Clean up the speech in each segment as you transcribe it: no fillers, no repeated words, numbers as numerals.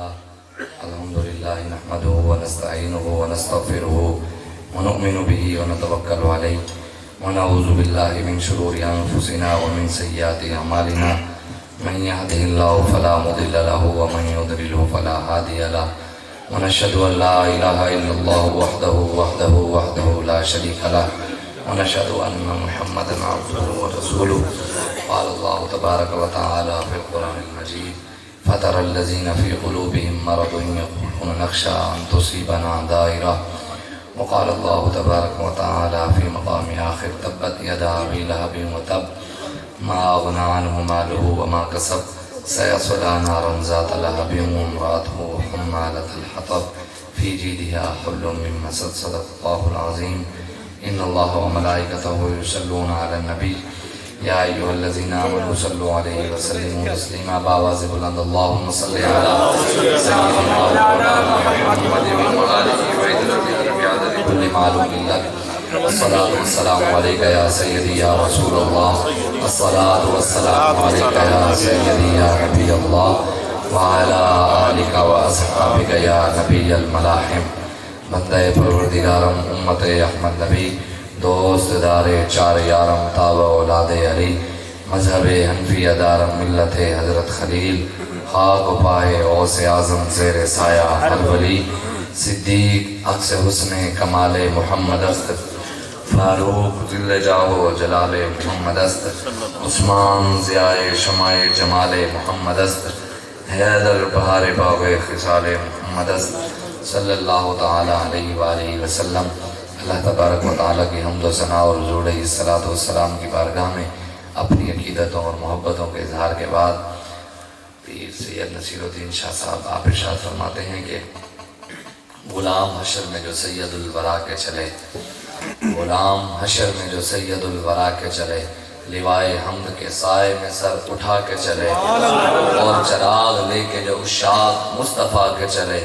لله الحمد لله نحمده ونستعينه ونستغفره ونؤمن به ونتوكل عليه ونعوذ بالله من شرور أنفسنا ومن سيئات أعمالنا من يهده الله فلا مضل له ومن يضلل فلا هادي له ونشهد أن لا إله إلا الله وحده لا شريك له ونشهد أن محمدا عبده ورسوله قال الله تبارك وتعالى في القرآن المجيد فترى الذين في قلوبهم مرض يقولون نخشى أن تصيبنا دائرة وقال الله تبارك وتعالى في مقام آخر تبت يدا أبي لهب وتب ما أغنى عنه ماله وما كسب سيصلى نارا ذات لهب وامرأته حمالة الحطب في جيدها حبل من مسد صدق الله العظيم إن الله وملائكته يصلون على النبي يا أيها الذين آمنوا صلوا عليه وسلموا تسليما بآواز بلند اللهم صل على سيدنا ومولانا محمد وآله وعدد بعدد كل معلوم لك الصلاة والسلام عليك يا سيدي يا رسول الله الصلاة والسلام عليك يا سيدي يا نبي الله وعلى آلك وأصحابك يا نبي الملاحم بندے پروردگارم امت احمد نبی دوست دار چار یارم تابع اولاد علی مذہب حنفی ادارم ملت حضرت خلیل خاک و پائے اوس اعظم زیر سایہ ہر ولی صدیق عکس حسن کمال محمد است فاروق ذل جاہ و جلال محمد است عثمان ضیاء شمع جمال محمد است حیدر بہار باغ خصال محمد است صلی اللہ تعالی علیہ وآلہ وسلم۔ اللہ تبارک و تعالیٰ کی حمد و ثنا اور حضور علیہ الصلوۃ والسلام کی بارگاہ میں اپنی عقیدتوں اور محبتوں کے اظہار کے بعد پیر سید نصیر الدین شاہ صاحب آپ ارشاد فرماتے ہیں کہ غلام حشر میں جو سید الورا کے چلے، غلام حشر میں جو سید الورا کے چلے، لوائے حمد کے سائے میں سر اٹھا کے چلے، اور چراغ لے کے جو عشاق مصطفیٰ کے چلے،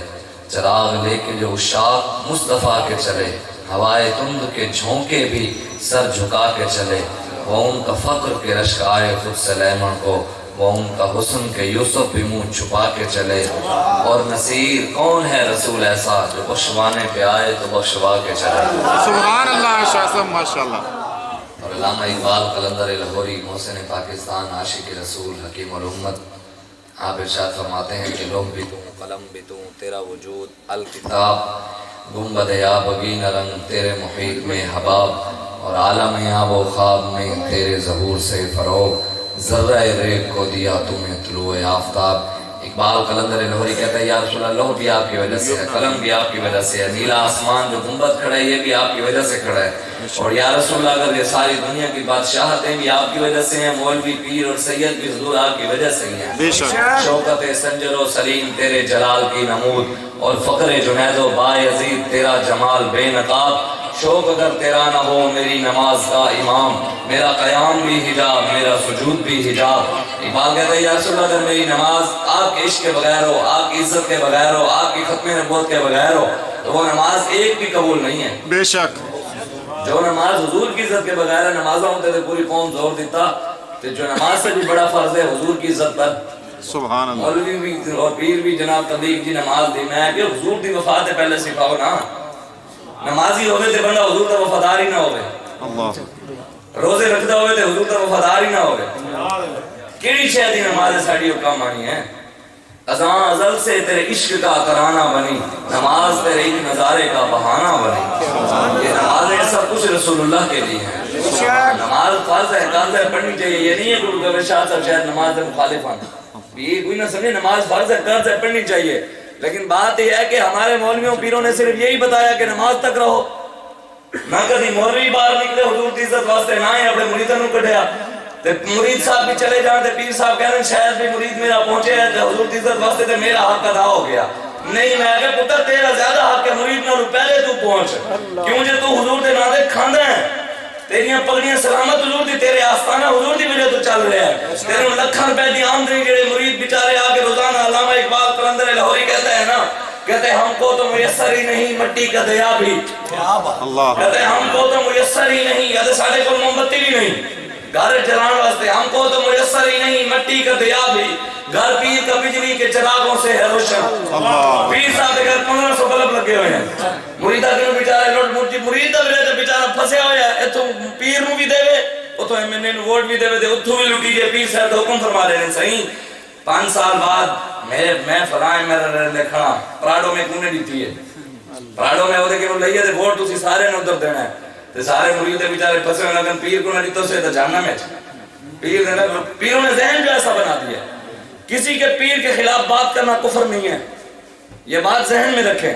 چراغ لے کے جو عشاق مصطفیٰ کے چلے، ہوائے تند کے جھونکے بھی سر جھکا کے چلے، وہ ان کا فقر کے رشک آئے خود سلیمان کو، وہ ان کا حسن کے یوسف بھی منہ چھپا کے چلے، اور نصیر کون ہے رسول ایسا جو بخشوانے پہ آئے تو بخشوا کے چلے۔ سبحان اللہ شاہ صاحب ماشاءاللہ۔ اور علامہ اقبال قلندر لاہوری محسن پاکستان عاشق رسول حکیم الامت آپ ارشاد فرماتے ہیں کہ لوگ بھی توں قلم بھی توں تیرا وجود الکتاب، گنبد آبگین رنگ تیرے محیط میں حباب، اور عالم آب و خواب میں تیرے ظہور سے فروغ، ذرہ ریگ کو دیا تمہیں طلوع آفتاب۔ اقبال قلندر لاہوری کہتا ہے یا رسول اللہ لوح بھی آپ کی وجہ سے ہے، قلم بھی آپ کی وجہ سے ہے، نیلا آسمان جو گنبد کھڑا ہے یہ بھی آپ کی وجہ سے کھڑا ہے، اور یا رسول اللہ اگر یہ ساری دنیا کی بادشاہتیں بھی آپ کی وجہ سے ہیں، مولوی پیر اور سید بھی حضور آپ کی وجہ سے ہی ہیں۔ شوکت سنجر و سلیم تیرے جلال کی نمود، اور فقر جنید و بایزید تیرا جمال بے نقاب، شوق اگر تیرا نہ ہو میری نماز کا امام، میرا قیام بھی حجاب میرا سجود بھی حجاب۔ اقبال کہتا ہے یا رسول اللہ اگر میری نماز آپ کے عشق کے بغیر ہو، آپ کی عزت کے بغیر ہو، آپ کی ختم نبوت کے بغیر ہو تو وہ نماز ایک بھی قبول نہیں ہے۔ بے شک جو نماز حضور کی عزت کے بغیر ہے، نمازوں ہوتے تھے پوری قوم زور دیتا، تو جو نماز سے بھی بڑا فرض ہے حضور کی عزت پر۔ سبحان اللہ۔ مولوی بھی اور پیر بھی جناب تبلیغ جی نماز دی، میں کہ حضور دی وفات ہے پہلے سکھاؤ نا، نمازی ہوئے تھے بندہ حضور تک وفادار ہی نہ ہوئے، اللہ روزے رکھتا ہوئے تھے حضور تک وفادار ہی نہ ہوئے، کیڑی شے دی نماز ساڈی حکم آنی ہے؟ ازاں ازل سے تیرے عشق کا ترانہ بنی، نماز تیرے ایک نظارے کا بہانہ بنی۔ یہ نماز ہے سب کچھ رسول اللہ کے لیے ہے، نماز فرض ہے قاض ہے پڑھنی چاہیے، یہ نہیں ہے کہ شاہ صاحب شاید نماز سے مخالف ہیں، یہ کوئی نہ سمجھے نماز فرض ہے قاض ہے پڑھنی چاہیے، لیکن بات یہ ہے کہ ہمارے مولویوں پیروں نے صرف یہی بتایا کہ نماز تک رہو، نہ کبھی مولوی باہر نکلے حضور کی عزت واسطے، نہ ہی اپنے مریدوں کو کٹھیا، تے مرید صاحب بھی چلے جان تے پیر صاحب کہنے شاید بھی مرید میرا پہنچے ہے تے حضور کی عزت واسطے تے میرا حق ادا ہو گیا۔ نہیں میں کہ پتر تیرا زیادہ حق ہے مرید نہ پہلے تو پہنچ، کیوں جے تو حضور دے نام دے کھاندا ہے، تیریاں پگڑیاں سلامت حضور دی، تیرے آستانہ حضور دی وجہ تو چل رہا ہے، تیرے لکھاں روپے دی آمدنی جڑے مرید بیچارے آ کے روزانہ علامہ اقبال قلندر لاہوری کہتا ہے نا، کہتے ہیں ہم کو تو میسر ہی نہیں مٹی کا دیا بھی، کہتے ہیں ہم کو تو میسر ہی نہیں، کہتے ساڑھے کو موم بتی بھی نہیں، گھر جلان واسطے ہم کو تو میسر ہی نہیں مٹی کا دیا بھی، گھر پیر کا بجلی کے چراغوں سے ہے روشن، اللہ پیر صاحب کے گھر 1500 بلب لگے ہوئے ہیں، مریدہ کے بیچارے لوٹ مرچی مرید دا بیچارہ پھسیا ہویا ہے، اتوں پیر نو بھی دے اتوں ایم این اے نو ووٹ بھی دے اتوں بھی لٹی گئے، پیر صاحب تو حکم فرما رہے ہیں صحیح 5 سال بعد میں فلائیں میرا لکھنا پراڈو میں کونے دیتی ہے، پراڈو میں ہوتے کہ وہ لئیے دے ووٹ تسی سارے نے ادھر دینا ہے، تے سارے مرید دے بیچارے پھسے ہوئے لیکن پیر کو نہ دیتو سے تو جاننا میں پیروں نے ذہن جو ایسا بنا دیا، کسی کے پیر کے خلاف بات کرنا کفر نہیں ہے، یہ بات ذہن میں رکھیں۔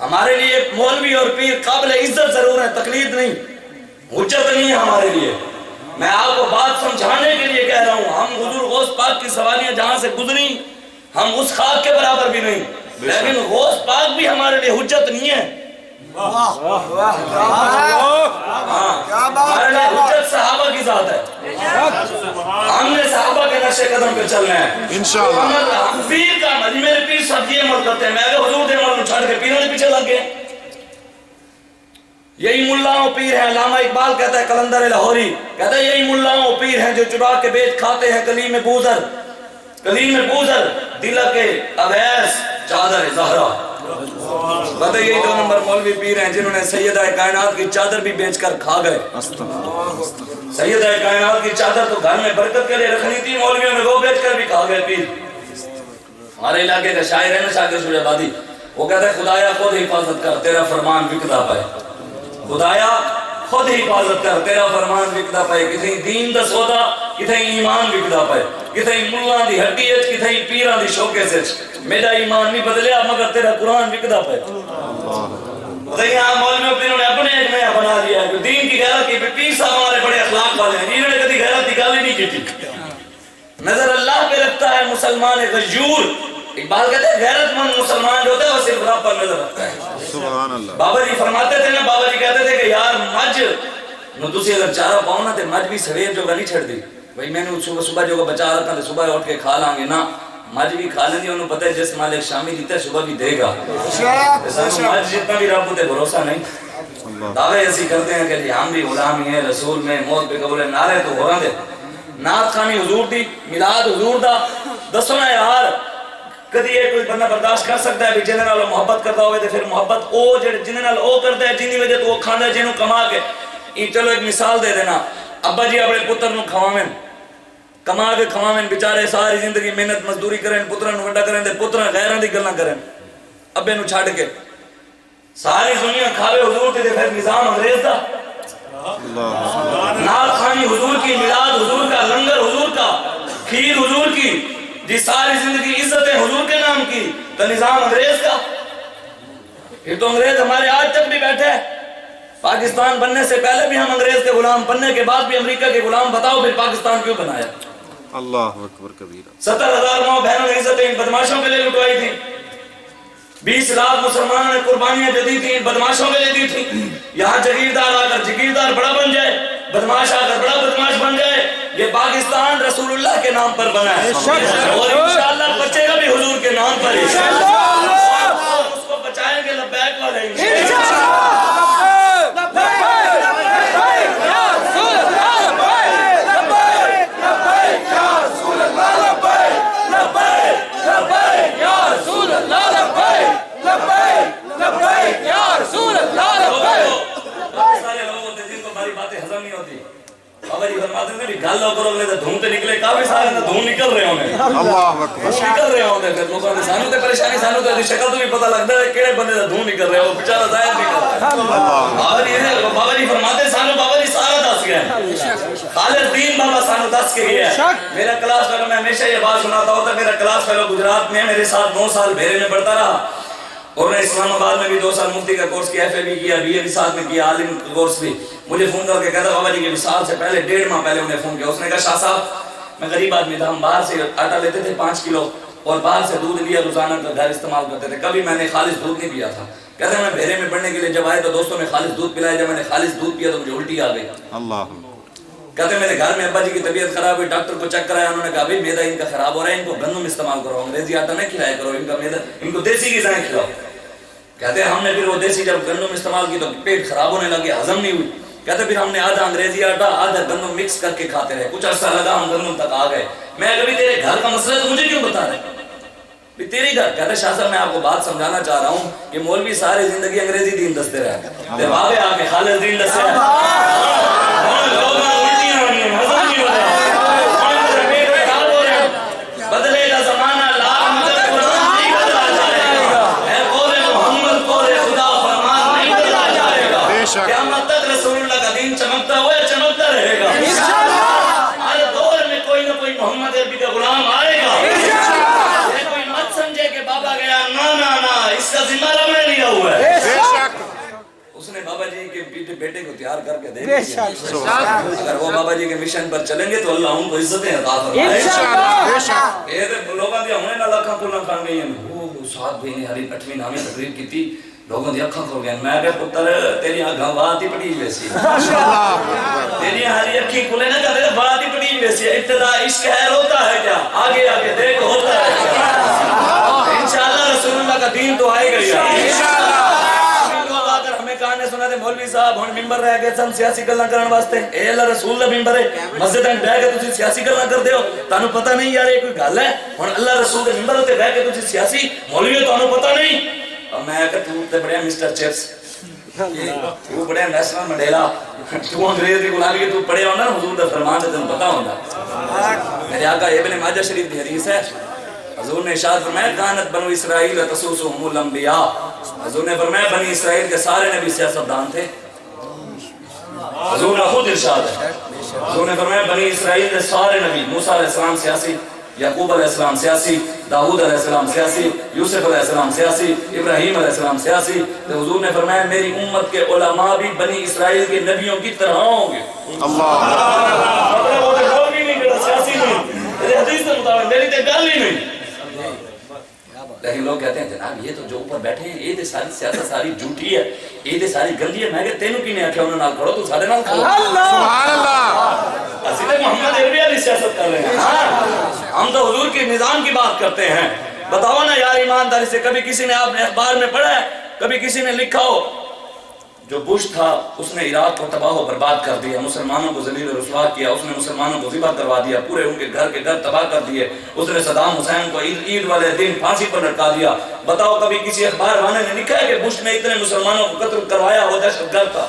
ہمارے لیے مولوی اور پیر قابل عزت ضرور ہے، تقلید نہیں، حجت نہیں ہے ہمارے لیے۔ میں آپ کو بات سمجھانے کے لیے کہہ رہا ہوں، ہم حضور غوث پاک کی سواریاں جہاں سے گزری ہم اس خاک کے برابر بھی نہیں، لیکن غوث پاک بھی ہمارے لیے حجت نہیں ہے۔ ہمارے لیے حجت صحابہ کی ذات ہے، ہم نے صحابہ کے نقش قدم پہ چلنا ہے انشاءاللہ۔ پیر کا عمل، میرے پیر صاحب یہ عمل کرتے ہیں، میں اگر حضور دے عمل کو چھاڑ کے پیروں کے پیچھے لگ گئے، یہی ملاؤں پیر ہیں۔ علامہ اقبال کہتا ہے قلندر لاہوری کہتا ہے یہی ملاؤں پیر ہیں جو چرا کے بیچ کھاتے ہیں کلیم بوزر، کلیم بوزر دل کے اویس چادر زہرا۔ کہتا ہے یہی 2 نمبر مولوی پیر ہیں جنہوں نے سیدہ کائنات کی چادر بھی بیچ کر کھا گئے۔ سیدہ کائنات کی چادر تو گھر میں برکت کے لیے رکھنی تھی، مولویوں نے وہ بیچ کر بھی کھا گئے پیر۔ ہمارے علاقے کا شاعر ہے نا شاکر شجاع آبادی، وہ کہتا ہے خدایا خود حفاظت کر تیرا فرمان وکدا پائے، خدایا خود حفاظت کر تیرا فرمان وکدا پائے، کتھیں دین دا سودا کتھیں ایمان وکدا پائے، کتھیں ملان دی ہڈی اچ کتھیں پیران دی شوکے سے میرا ایمان نہیں بدلیا مگر تیرا قرآن وکدا پائے۔ یہاں مولویوں پیروں نے اپنے ایک نیا بنا لیا ہے، دین کی غیرت کی پیر صاحب ہمارے بڑے اخلاق والے ہیں، انہوں نے کبھی غیرت کی گل ہی نہیں کی تھی۔ نظر اللہ پہ رکھتا ہے مسلمان غیور، اقبال کہتے ہیں غیرت مند مسلمان جو ہوتا ہے وہ صرف رب پر نظر رکھتا ہے۔ سبحان اللہ۔ بابا جی فرماتے تھے نا، بابا جی کہتے تھے کہ یار مجھ نو تسی اگر چارہ پاؤ نا تے مجھ بھی سویر جو نہیں چھڑ دی، بھئی میں نے صبح جو بچا رکھا تے صبح اٹھ کے کھا لیں گے نا، مجھ بھی کھا لیں گے، انہوں پتہ ہے جس مالک شامی دیتا ہے صبح بھی دے گا، مجھ جتنا بھی رب ہوتے بھروسہ نہیں۔ دعوے ایسی کرتے ہیں کہ جی ہم بھی غلامی ہیں رسول میں موت پہ قبول ہے، نعرے تو ہو رہا دے، نعت خانی حضور دی، میلاد حضور دا، دسو نا یار کدی یہ کوئی بندہ برداشت کر سکتا ہے بھی جنہیں نال محبت کرتا ہوئے تو پھر محبت او جنہیں نال او کرتا ہے جنہی وجہ تو وہ کھانا ہے جنہوں کما کے۔ چلو ایک مثال دے دینا، ابا جی اپنے پتر نو کھوامیں کما کے کھوامیں، بیچارے ساری زندگی محنت مزدوری کریں، پتران نو وڈا کریں، پتران غیران دی گلاں کریں، ابے نو چھاڑ کے ساری دنیا کھاوے حضور تے پھر نظام انگریز دا، نال خانی حضور کی، میلاد حضور کا، لنگر حضور کا، کھیر حضور کی، جی ساری زندگی عزت حضور کے نام کی، تو نظام انگریز کا۔ پھر تو انگریز ہمارے آج تک بھی بیٹھے ہیں، پاکستان بننے سے پہلے بھی ہم انگریز کے غلام، بننے کے بعد بھی امریکہ کے غلام، بتاؤ پھر پاکستان کیوں بنایا؟ اللہ اکبر کبیرہ۔ 70,000 ماں بہنوں نے عزتیں ان بدماشوں کے لیے لٹوائی تھی، 20 لاکھ مسلمانوں نے قربانیاں جو دی تھی بدماشوں کے لیے دی تھی۔ یہاں جگیردار آ کر جگیردار بڑا بن جائے، بدماش آ کر بڑا بدماش بن جائے، یہ پاکستان رسول اللہ کے نام پر بنا ہے اور انشاءاللہ بچے گا بھی حضور کے نام پر، اس کو بچائیں گے لبیک والے انشاءاللہ۔ گل نہ کرو تو دھوم تے نکلے، کافی سارے تو دھوم نکل رہے ہونے، اللہ اکبر نکل رہے ہونے، پھر لوگوں نے سانو تے پریشانی، سانو تے شکل تو بھی پتہ لگتا ہے کیڑے بندے دا دھوم نکل رہے ہو، بیچارہ ظاہر نکل رہا ہے۔ بابا جی فرماتے سانو، بابا جی سارا دس گیا ہے، خالد دین بابا سانو دس کے گیا ہے۔ میرا کلاس فیلو، میں ہمیشہ یہ بات سناتا ہوتا ہے، میرا کلاس فیلو گجرات میں میرے ساتھ 9 سال بھیرے میں پڑھتا رہا، اور میں اسلام آباد میں بھی 2 سال مفتی کا کورس کیا، FA بھی کیا، BA بھی ساتھ میں کیا، عالم کا کورس بھی۔ مجھے فون کر کے کہتا بابا جی کے وصال سے پہلے 1.5 ماہ پہلے انہیں فون کیا، اس نے کہا شاہ صاحب میں غریب آدمی تھا، ہم باہر سے آٹا لیتے تھے 5 کلو اور باہر سے دودھ لیا روزانہ کا گھر استعمال کرتے تھے، کبھی میں نے خالص دودھ نہیں پیا تھا۔ کہتے ہیں میں بھیرے میں پڑھنے کے لیے جب آئے تو دوستوں نے خالص دودھ پلایا، جب میں نے خالص دودھ پیا تو مجھے الٹی آ گئی۔ اللہ کہتے ہیں میرے گھر میں ابا جی کی طبیعت خراب ہوئی، ڈاکٹر کو چیک کرایا، انہوں نے کہا بھائی میدا ان کا خراب ہو رہا ہے، ان کو گندم استعمال کرو، انگریزی آٹا نہیں کھلایا کرو، ان کا میدا، ان کو دیسی غذائیں کھلاؤ۔ کہتے ہیں ہم نے پھر وہ دیسی جب گندم استعمال کی تو پیٹ خراب ہونے لگے، ہضم نہیں ہوئی۔ کہتے پھر ہم نے آدھا انگریزی آٹا آدھا گندم مکس کر کے کھاتے رہے، کچھ عرصہ لگا ہم گندم تک آ گئے۔ میں کبھی تیرے گھر کا مسئلہ تو مجھے کیوں بتا رہے؟ تیری گھر کہتے شاہ صاحب میں آپ کو بات سمجھانا چاہ رہا ہوں کہ مولوی سارے زندگی انگریزی دین دستے رہے بابے آ کے خالص دین دستے رہے بدلے کا زمانہ لا مگر قرآن نہیں بدلا جائے گا اے قول محمد قول خدا فرمان نہیں بدلا جائے گا قیامت تک رسول اللہ کا دین چمکتا ہوا چمکتا رہے گا ہر دور میں کوئی نہ کوئی محمد عربی کا غلام آئے گا سمجھے کہ بابا گیا نا اس کا ذمہ رب نے لیا ہوا ہے اس نے بابا جی کے بیٹے کو تیار کر کے دے دیا اگر وہ بابا جی کے مشن پر چلیں گے تو اللہ ان کو عزتیں عطا فرمائے اے لوگاں دی ہمیں نہ لاکھاں کھلنا کھان گئی ہیں وہ ساتھ بھی نہیں ہری 8ویں 9ویں تقریر کی تھی لوگوں دی اکھاں کھل گئے میں کہ پتر تیری آنکھاں بات ہی پڑی ویسی تیری ہری اکھی کھلے نہ کہتے بات ہی پڑی ویسی ابتدا عشق ہے روتا ہے کیا آگے آگے دیکھ ہوتا ہے انشاءاللہ رسول اللہ کا دین تو آئے گا لوگ آ کر ہمیں کہانے سنا دے مولوی صاحب ہن ممبر رہ گئے سن سیاسی گلاں کرن واسطے اے اللہ رسول دا ممبر ہے مسجد میں بیٹھ کے تسی سیاسی گلاں کردے ہو تانوں پتہ نہیں یار یہ کوئی گل ہے ہن اللہ رسول دے ممبر تے بیٹھ کے تسی سیاسی مولوی تانوں پتہ نہیں اور میں کہ تو تے بڑے مسٹر چپس تو بڑے نیشنل منڈیلا تو انگریز دی غلامی تو پڑھے ہونا حضور دا فرمان تے تانوں پتہ ہوندا میرے آقا ابن ماجہ شریف دی حدیث ہے حضور نے ارشاد فرمایا کانت بنو اسرائیل تسوسهم الانبیاء حضور نے فرمایا بنی اسرائیل کے سارے نبی سیاستدان تھے حضور نے خود ارشاد ہے حضور نے فرمایا بنی اسرائیل کے سارے نبی موسیٰ علیہ السلام سیاسی یعقوب علیہ السلام سیاسی داؤد علیہ السلام سیاسی یوسف علیہ السلام سیاسی ابراہیم علیہ السلام سیاسی تو حضور نے فرمایا میری امت کے علماء بھی بنی اسرائیل کے نبیوں کی طرح ہوں گے اللہ وہ تو لوگ ہی نہیں میرا سیاسی نہیں میرے حدیث سے مطابق میری تے گل ہی نہیں لیکن لوگ کہتے ہیں جناب یہ تو جو اوپر بیٹھے ہیں یہ تے ساری سیاست ساری جھوٹی ہے یہ تے ساری گندی ہے میں کہ تینوں کی نے آکھیا انہاں نال کھڑو تو ساڈے نال کھڑو سبحان اللہ اسی تے محمد عربی علی سیاست کر رہے ہیں ہم تو حضور کے نظام کی بات کرتے ہیں بتاؤ نا یار ایمانداری سے کبھی کسی نے آپ نے اخبار میں پڑھا ہے کبھی کسی نے لکھا ہو جو بش تھا اس نے عراق کو تباہ و برباد کر دیا مسلمانوں کو ذلیل و رسوا کیا اس نے مسلمانوں کو ذبح کروا دیا پورے ان کے گھر تباہ کر دیے اس نے صدام حسین کو عید والے دن پھانسی پر لٹکا دیا بتاؤ کبھی کسی اخبار والے نے لکھا ہے کہ بش نے اتنے مسلمانوں کو قتل کروایا وہ دہشت گرد تھا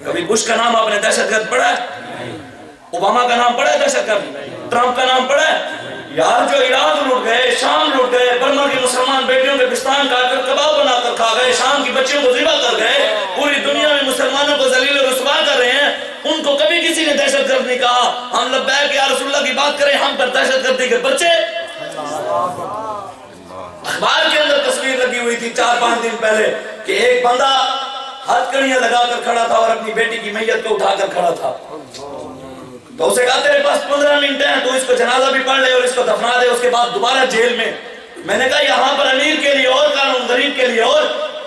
کبھی بش کا نام آپ نے دہشت گرد پڑھا ہے اوباما کا نام پڑھا ہے دہشت گرد ٹرمپ کا نام پڑھا ہے یار جو عراق لوٹ گئے شام لوٹ گئے برما کی مسلمان بیٹیوں کے پستان کاٹ کر کباب بنا کر کھا گئے شام کی بچیوں کو ذبح کر گئے پوری دنیا میں مسلمانوں کو ذلیل و رسوا کر رہے ہیں ان کو کبھی کسی نے دہشت گرد نہیں کہا ہم لبیک یا رسول اللہ کی بات کریں ہم پر دہشت گردی کے بچے اخبار کے اندر تصویر لگی ہوئی تھی 4-5 دن پہلے کہ ایک بندہ ہاتھ کڑیاں لگا کر کھڑا تھا اور اپنی بیٹی کی میت کو اٹھا کر کھڑا تھا تو اسے کہا تیرے پاس 15 منٹ ہیں تو اس کو جنازہ بھی پڑھ لے اور اس کو دفنا دے اس کے بعد دوبارہ جیل میں نے کہا یہاں پر امیر کے لیے اور قانون غریب کے لیے اور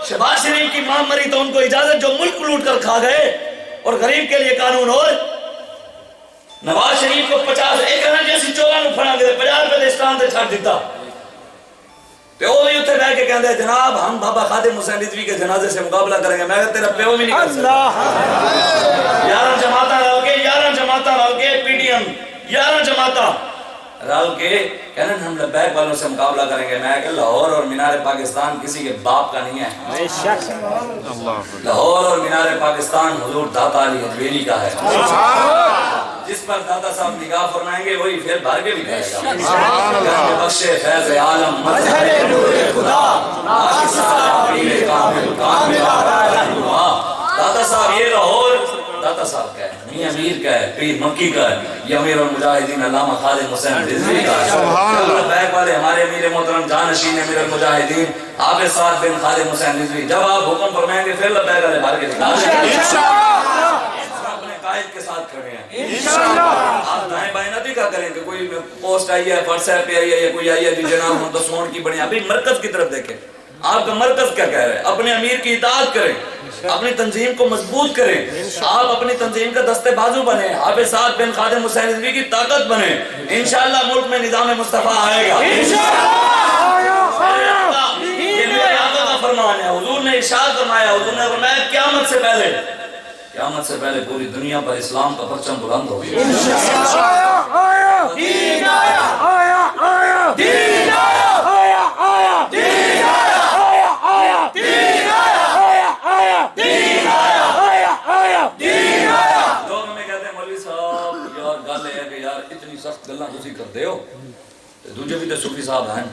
شہباز شریف کی ماں مری تو ان کو اجازت جو ملک لوٹ کر کھا گئے اور غریب کے لیے قانون اور نواز شریف کو 50 ایک جیسی چوہا پھڑا گئے 50 روپے اسلام سے چھاڑ دیتا پیو بھی اتنے بیٹھ کے کہتے ہیں جناب ہم بابا خادم حسین رضوی کے جنازے سے مقابلہ کریں گے میں کہتا تیرا پیو بھی نہیں کر سکتا 11 جماعتاں رل کے پی ڈی ایم 11 جماعتاں رل کے کہنے ہم لبیک والوں سے مقابلہ کریں گے میں کہ لاہور اور مینار پاکستان کسی کے باپ کا نہیں ہے لاہور اور مینار پاکستان حضور داتا علی حجویری کا ہے جس پر داتا صاحب نگاہ فرمائیں گے وہی پھر بھر کے بھی کرے گا بخش فیض عالم مظہر نور خدا ناقصہ پیر کامل داتا صاحب یہ لاہور داتا صاحب کا ہے میاں امیر کا ہے پیر مکی کا ہے یہ امیر المجاہدین علامہ خادم حسین رضوی کا ہے بیک والے ہمارے امیر محترم جانشین امیر المجاہدین حافظ سعد بن خادم حسین رضوی جب آپ حکم فرمائیں گے پھر لبیک والے بھر کے نکال اپنے قائد کے ساتھ کھڑے ہیں آپ دائیں بائیں نہ دیکھا کریں کہ کوئی پوسٹ آئی ہے واٹس ایپ پہ آئی ہے یا کوئی آئی ہے جناب ہم تو سونڈ کی بڑی ابھی مرکز کی طرف دیکھیں آپ کا مرکز کیا کہہ رہے ہیں اپنے امیر کی اطاعت کریں اپنی تنظیم کو مضبوط کریں آپ اپنی تنظیم کا دستے بازو بنیں حافظ سعد بن خادم حسین رضوی کی طاقت بنیں انشاءاللہ ملک میں نظام مصطفیٰ آئے گا یہ میرے آقا کا فرمان ہے حضور نے ارشاد فرمایا حضور نے فرمایا قیامت سے پہلے پوری دنیا پر اسلام کا پرچم بلند ہوگی دوجے بھی تو صوفی صاحب ہیں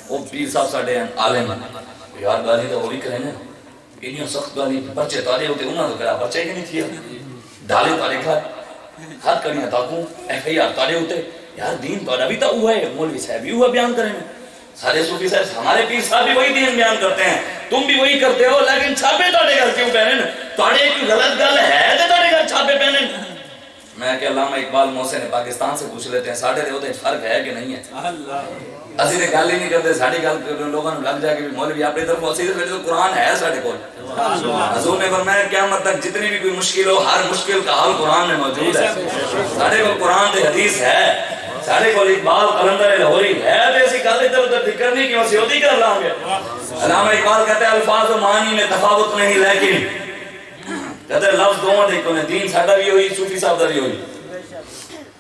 وہ پیر صاحب ساڈے ہیں عالم ہیں یار گالی تو وہ بھی کریں انہیں سخت گالی بچے تارے ہوتے انہوں نے کرا بچے ہی نہیں تھی ڈالے تارے گھر ہاتھ کریاں تاکوں ایف آئی آر تارے ہوتے یار دین تارا بھی تو ہوا ہے مولوی صاحب بھی ہوا بیان کریں سارے صوفی صاحب ہمارے پیر صاحب بھی وہی دین بیان کرتے ہیں تم بھی وہی کرتے ہو لیکن چھاپے تارے گھر کیوں پہنے تارے کوئی غلط گل ہے تو تارے گھر چھاپے پہنے میں کہ علامہ اقبال محسن پاکستان سے پوچھ لیتے ہیں ساڑھے دے ہوتے فرق ہے کہ نہیں ہے اسی نے گل ہی نہیں کرتے ساڑھی گل لوگوں نے لگ جائے کہ مولوی اپنی طرف اسی سے تو قرآن ہے ساڑھے کول حضور نے فرمایا قیامت تک جتنی بھی کوئی مشکل ہو ہر مشکل کا حل قرآن میں موجود ہے ساڑھے کول قرآن دے حدیث ہے ساڑھے کول اقبال قلندر لاہوری ہے تو ایسی گل ادھر ادھر ذکر نہیں کہ وسیع ہوتی کر لیں گے علامہ اقبال کہتے ہیں الفاظ و معنی میں تفاوت نہیں لیکن کہتے ہیں لفظ دونوں دیکھو نے دین ساڈا بھی ہوئی صوفی صاحب دا بھی ہوئی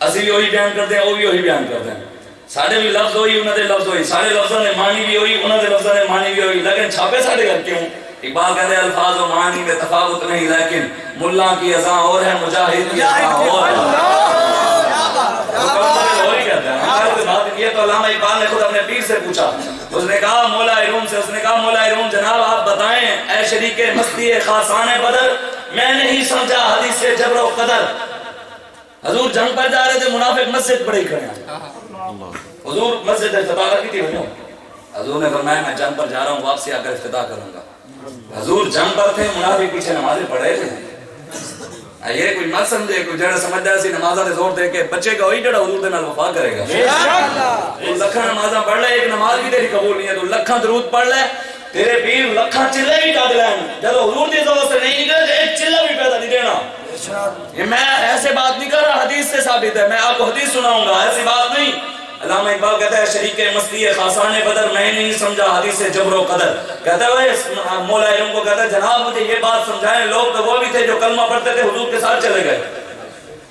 اسی بھی وہی بیان کرتے ہیں وہ بھی وہی بیان کرتے ہیں ساڑھے بھی لفظ ہوئی انہوں نے لفظ ہوئی ساڑھے لفظوں نے معنی بھی ہوئی انہوں نے لفظوں نے معنی بھی ہوئی لیکن چھاپے ساڑھے گھر کیوں اقبال کہتے ہیں الفاظ و معنی میں تفاوت نہیں لیکن ملا کی اذان اور ہے مجاہد کی اذان اور ہے یہ تو علامہ اقبال نے خود اپنے پیر سے پوچھا اس نے کہا مولا روم سے اس نے کہا مولا روم جناب آپ بتائیں اے شریک مستی خاصان بدر میں نہیں سمجھا حدیث سے جبر و قدر حضور جنگ پر جا رہے تھے منافق مسجد پڑے کھڑے ہیں حضور مسجد افتتاح کی تھی حضور نے فرمایا میں جنگ پر جا رہا ہوں واپسی آ کر افتتاح کروں گا حضور جنگ پر تھے منافق پیچھے نمازیں پڑھ رہے تھے یہ کوئی مت سمجھے کوئی جڑا سمجھدار سی نمازاں تے زور دے کے بچے کا وہی جڑا حضور دے نال وفا کرے گا تو لکھاں نمازاں پڑھ لے ایک نماز بھی تیری قبول نہیں ہے تو لکھاں درود پڑھ لے تیرے پیر لکھاں چلے بھی کھا دلائیں جب حضور دی ذات سے نہیں نکلے ایک چلہ بھی پیدا نہیں دینا یہ میں ایسے بات نہیں کر رہا حدیث سے ثابت ہے میں آپ کو حدیث سناؤں گا ایسی بات نہیں علامہ اقبال کہتا ہے شریک مستی خاصان بدر میں نہیں سمجھا حدیث سے جبر و قدر کہتا ہے مولا علم کو کہتا ہے جناب مجھے یہ بات سمجھائیں لوگ تو وہ بھی تھے جو کلمہ پڑھتے تھے حضور کے ساتھ چلے گئے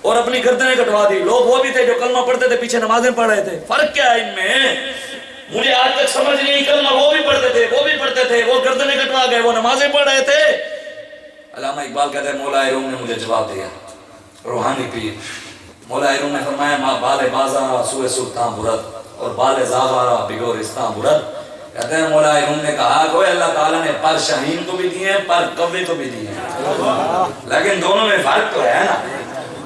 اور اپنی گردنیں کٹوا دی لوگ وہ بھی تھے جو کلمہ پڑھتے تھے پیچھے نمازیں پڑھ رہے تھے فرق کیا ہے ان میں مجھے آج تک سمجھ نہیں کلمہ وہ بھی پڑھتے تھے وہ بھی پڑھتے تھے وہ گردنیں کٹوا گئے وہ نمازیں پڑھ رہے تھے علامہ اقبال کہتا ہے مولا علم نے مجھے جواب دیا روحانی پیر مولا علم نے فرمایا ماں بال بازارا سوئے سلطان برد اور بال زاغارا بگورستان برد کہتے ہیں مولا علم نے کہا کہ اللہ تعالیٰ نے پر شاہین کو بھی دیے پر کبے کو بھی دیے لیکن دونوں میں فرق تو ہے نا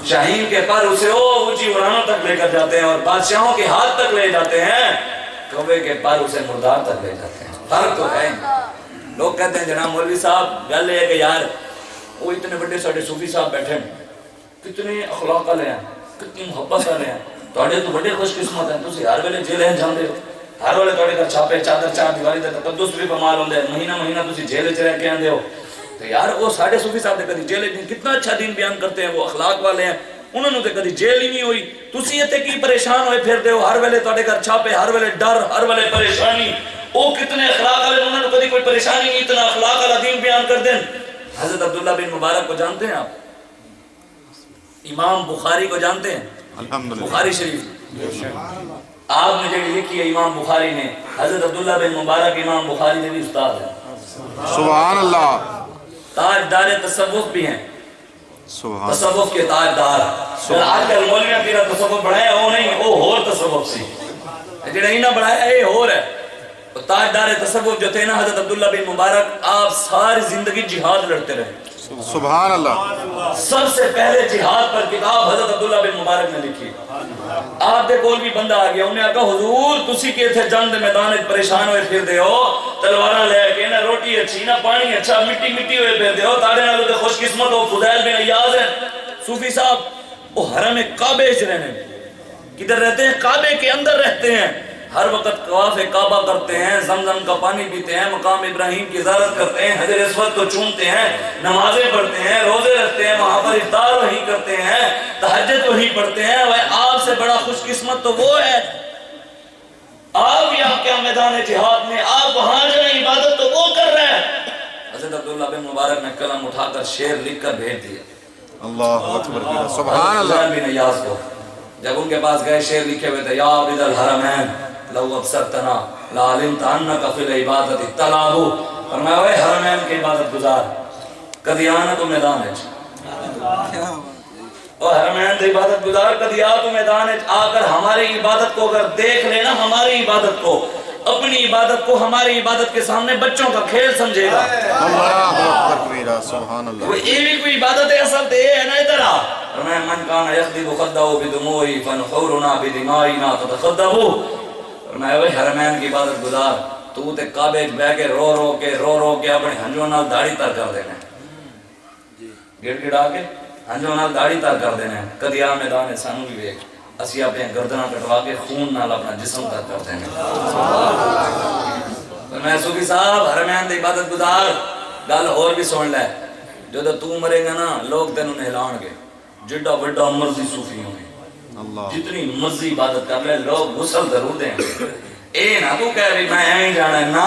شاہین کے پر اسے اونچی اڑانوں تک لے کر جاتے ہیں اور بادشاہوں کے ہاتھ تک لے جاتے ہیں کبے کے پر اسے مردار تک لے جاتے ہیں فرق تو ہے لوگ کہتے ہیں جناب مولوی صاحب گل یہ ہے کہ یار وہ اتنے بڑے ساڑھے صوفی صاحب بیٹھے ہیں کتنے اخلاق والے ہیں کتنی محبت والے ہیں تواڈے تو بڑے خوش قسمت ہیں تسی ہر ویلے جیل جاندے ہو ہر ویلے تواڈے گھر چھاپے چادر چار دیواری تے تقدس بھی بمال ہوندے مہینہ مہینہ تسی جیل وچ رہ کے آندے ہو تو یار وہ ساڑھے صوفی صاحب دے کدی جیل وچ کتنا اچھا دین بیان کرتے ہیں وہ اخلاق والے ہیں انہوں نے تے کدی جیل ہی نہیں ہوئی تسی ایتھے کی پریشان ہوئے پھردے ہو ہر ویلے تواڈے گھر چھاپے ہر ویلے ڈر ہر ویلے پریشانی او کتنے اخلاق والے انہوں نے کدی کوئی پریشانی نہیں اتنا اخلاق والا دین بیان کر دیں حضرت عبداللہ بن مبارک کو جانتے ہیں آپ امام بخاری کو جانتے ہیں بخاری شریف آپ نے جڑی لکھی ہے امام بخاری نے حضرت عبداللہ بن مبارک امام بخاری نے بھی استاد ہے سبحان اللہ تاجدار تصوف بھی ہیں سبحان تصوف کے تاجدار آج کل مولویاں تیرا تصوف بڑھایا وہ نہیں وہ ہور تصوف سی جڑا ہی نہ بڑھایا یہ ہور ہے تاجدار تصوف جو تھے نا حضرت عبداللہ بن مبارک آپ ساری زندگی جہاد لڑتے رہے سبحان اللہ سب سے پہلے جہاد پر کتاب حضرت عبداللہ بن مبارک نے لکھی آپ دے کول بھی بندہ آ گیا انہیں کہا حضور تسی کے تھے جنگ دے میدان وچ پریشان ہوئے پھر دے ہو تلواراں لے کے نہ روٹی اچھی نہ پانی اچھا مٹی مٹی ہوئے پھر دے ہو تاڑے نالوں تے خوش قسمت ہو فضیل بن ایاز ہیں صوفی صاحب وہ حرم کعبے وچ رہنے کدھر رہتے ہیں کعبے کے اندر رہتے ہیں ہر وقت طواف کعبہ کرتے ہیں زمزم کا پانی پیتے ہیں مقام ابراہیم کی زیارت کرتے ہیں حجر اسود کو چومتے ہیں نمازیں پڑھتے ہیں روزے رکھتے ہیں وہاں پر افطار وہی کرتے ہیں تہجد وہی پڑھتے ہیں وہ آپ سے بڑا خوش قسمت تو وہ ہے آپ یہاں کیا میدان جہاد میں آپ وہاں جو ہے عبادت تو وہ کر رہے ہیں حضرت عبداللہ بن مبارک نے قلم اٹھا کر شعر لکھ کر بھیج دیا اللہ اکبر سبحان اللہ بن ایاز کو جب ان کے پاس گئے شعر لکھے ہوئے تھے یا عبد الحرمین لو ابصرتنا لعلمت انک فی العبادت طلابو فرمایا اے حرمین کی عبادت گزار کدی آنا تو میدان ہے اور حرمین دی عبادت گزار کدی آ تو میدان آ کر ہماری عبادت کو اگر دیکھ لینا، ہماری عبادت کو، اپنی عبادت کو ہماری عبادت کے سامنے بچوں کا کھیل سمجھے گا۔ اللہ اکبر کبیرہ، سبحان اللہ۔ یہ بھی کوئی عبادت ہے اصل تے ہے نا ادھر آ۔ فرمایا من کان یخدب خدہ بدموعی فنحورنا بدمائنا تتخدب۔ فرمایا وہ حرمین کی عبادت گزار، تو تے کعبے بہ کے رو رو کے اپنے ہنجوں نال داڑھی تر کر دینا، گڑ گڑا کے ہنجوں نال داڑھی تر کر دینا۔ کدی آ میدان سانو بھی ویکھ اسی اپنے گردناں کٹوا کے خون نال اپنا جسم تر کر دینا۔ میں صوفی صاحب حرمین دی عبادت گزار گل اور بھی سن لے، جدو تو مرے گا نا لوگ تینوں نہلان گے، جڈا بڑا مرضی صوفی ہوئے، جتنی مرضی عبادت کر لے لوگ غسل ضرور دیں گے۔ اے نہ تو کہہ بھی میں ایویں جانا ہے، نہ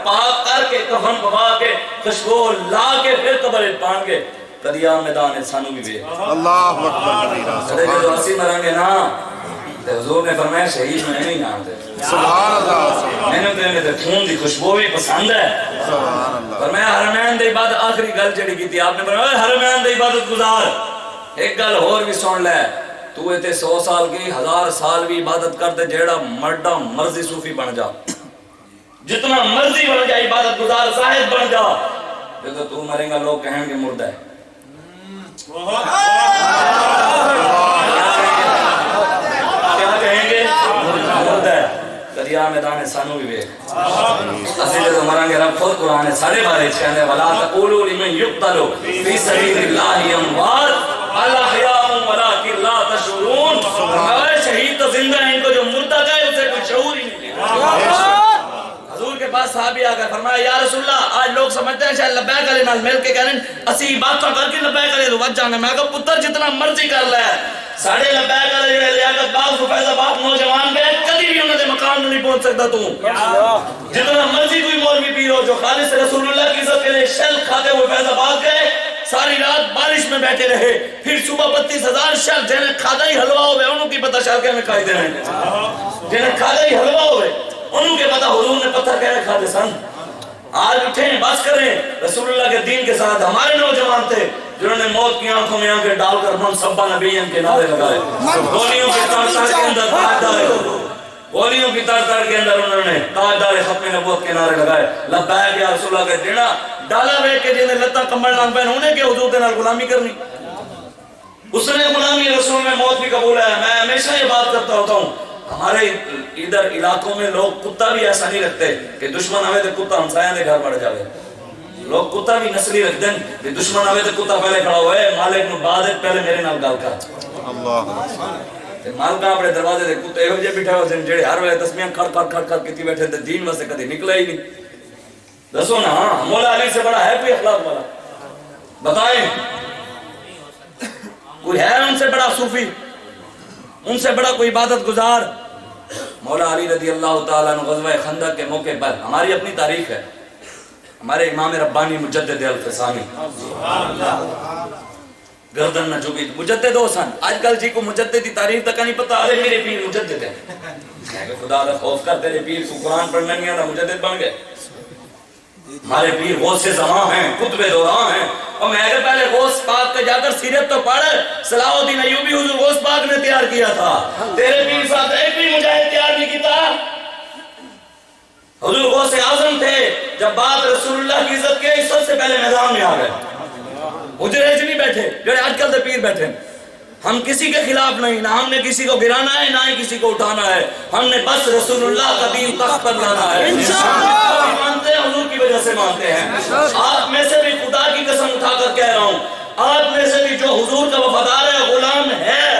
پاک کر کے کفن پوا کے خوشبو لا کے پھر قبر پان کے کدی آ میدان سانو بھی وے اللہ اکبر کبیرہ، کدے جو اسی مریں گے نا تے حضور نے فرمایا شہید میں نہیں جانتے، سبحان اللہ، میں نے تے خون دی خوشبو بھی پسند ہے۔ سبحان اللہ۔ فرمایا حرمین دی عبادت آخری گل جڑی کیتی آپ نے فرمایا حرمین دی عبادت گزار ایک گل اور بھی سن لے، تو ایتے 100 سال کی 1000 سال بھی عبادت کرتے جیڑا مرڈا مرضی صوفی بن جا، جتنا مرضی بن جا عبادت گزار زاہد بن جا، جب تو مریں گا لوگ کہیں گے مردہ ہے، کیا کہیں گے مردہ ہے۔ دریا میدان سانو بھی ویکھ اسی جدو مریں گے رب خود قرآن ساڑھے بارے کہنے وَلَا تَقُولُوا لِمَنْ يُقْتَلُ فِي سَبِيلِ اللَّهِ أَمْوَاتٌ بَلْ أَحْيَاءٌ وَلَٰكِن لَا تَشْعُرُونَ۔ شہید تو زندہ ہیں، ان کو جو مردہ گئے اسے کوئی شعور ہی نہیں ہے۔ حضور کے پاس صحابی آ گئے، فرمایا یا رسول اللہ آج لوگ سمجھتے ہیں شاید لبیک علیہ نال مل کے کہہ رہے ہیں اسی بات تو کر کے لبیک علیہ تو وجہ جانا، میں کہا پتر جتنا مرضی کر لے، ساڑھے لبیک علیہ جڑے لیاقت باغ فیض آباد نوجوان گئے کبھی بھی انہوں نے مقام نہیں پہنچ سکتا تو جتنا مرضی کوئی مولوی پیر ہو جو خالص رسول اللہ کی عزت کے لیے شل کھاتے ہوئے فیض آباد گئے، ساری رات بارش میں بیٹھے رہے، پھر صبح 32,000 شل جنہیں کھادا ہی حلوہ ہوئے انہوں کی پتہ شل کے میں کھائی دے رہے ہیں، جنہیں کھادا ہی حلوہ ہوئے انہوں کے پتہ حضور نے پتھر کہہ کھاتے سن۔ آج اٹھیں بس کریں، رسول اللہ کے دین کے ساتھ ہمارے نوجوان تھے جنہوں نے موت کی آنکھوں میں آنکھیں ڈال کر من سبا نبیین کے نعرے لگائے، گولیوں کی تڑ تڑ کے اندر تاجدار، گولیوں کی تڑ تڑ کے اندر انہوں نے تاجدار ختم نبوت کے نعرے لگائے، لبیک یا رسول اللہ کے دینا ڈالا وے کے جنہیں لتا کمبل نام پہن انہیں کے حضور کے نال غلامی کرنی، اس نے غلامی رسول میں موت بھی قبول ہے۔ میں ہمیشہ یہ بات کرتا ہوتا ہوں، ہمارے ادھر علاقوں میں لوگ کتا بھی ایسا نہیں رکھتے کہ دشمن آوے تو کتا ہمسایاں دے گھر بڑھ جاوے، لوگ کتا بھی نسلی رکھ دیں کہ دشمن آوے تو کتا پہلے کھڑا ہوئے مالک نو بعد پہلے میرے نال گل کر، اللہ مالکاں اپنے دروازے دے کتے ہو جے بیٹھے ہو جڑے ہر ویلے تسبیحاں کھڑ کھڑ کھڑ کھڑ کیتی بیٹھے تے دین واسطے کدی نکلا ہی نہیں۔ دسو نا مولا علی سے بڑا ہے کوئی اخلاق والا؟ بتائیں کوئی ہے ان سے بڑا صوفی، ان سے بڑا کوئی عبادت گزار؟ مولا علی رضی اللہ تعالیٰ عنہ غزوہ خندق کے موقع پر ہماری اپنی تاریخ ہے، ہمارے امام ربانی مجدد الفسانی گردن نہ جھکی مجدد ہو سن، آج کل جی کو مجدد کی تاریخ تک نہیں پتا، ارے میرے پیر مجدد ہے، میں کہ خدا دا خوف کر تیرے پیر کو قرآن پڑھنا نہیں آتا مجدد بن گئے، ہمارے پیر غوث زمان ہیں، قطب دوران ہیں، اور میں اگر پہلے غوث پاک کے جا کر سیرت تو پڑھ، صلاح الدین ایوبی حضور غوث پاک نے تیار کیا تھا، تیرے پیر ساتھ ایک بھی مجاہد تیار نہیں کیتا، حضور غوث اعظم تھے، جب بات رسول اللہ کی عزت کے سب سے پہلے میدان میں آ گئے، حجرے نہیں بیٹھے جو آج کل دے پیر بیٹھے، ہم کسی کے خلاف نہیں، نہ ہم نے کسی کو گرانا ہے نہ ہی کسی کو اٹھانا ہے، ہم نے بس رسول اللہ کا دین تخت پر لانا ہے، مانتے ہیں حضور کی وجہ سے مانتے ہیں، آپ میں سے بھی خدا کی قسم اٹھا کر کہہ رہا ہوں، آپ میں سے بھی جو حضور کا وفادار ہے غلام ہے،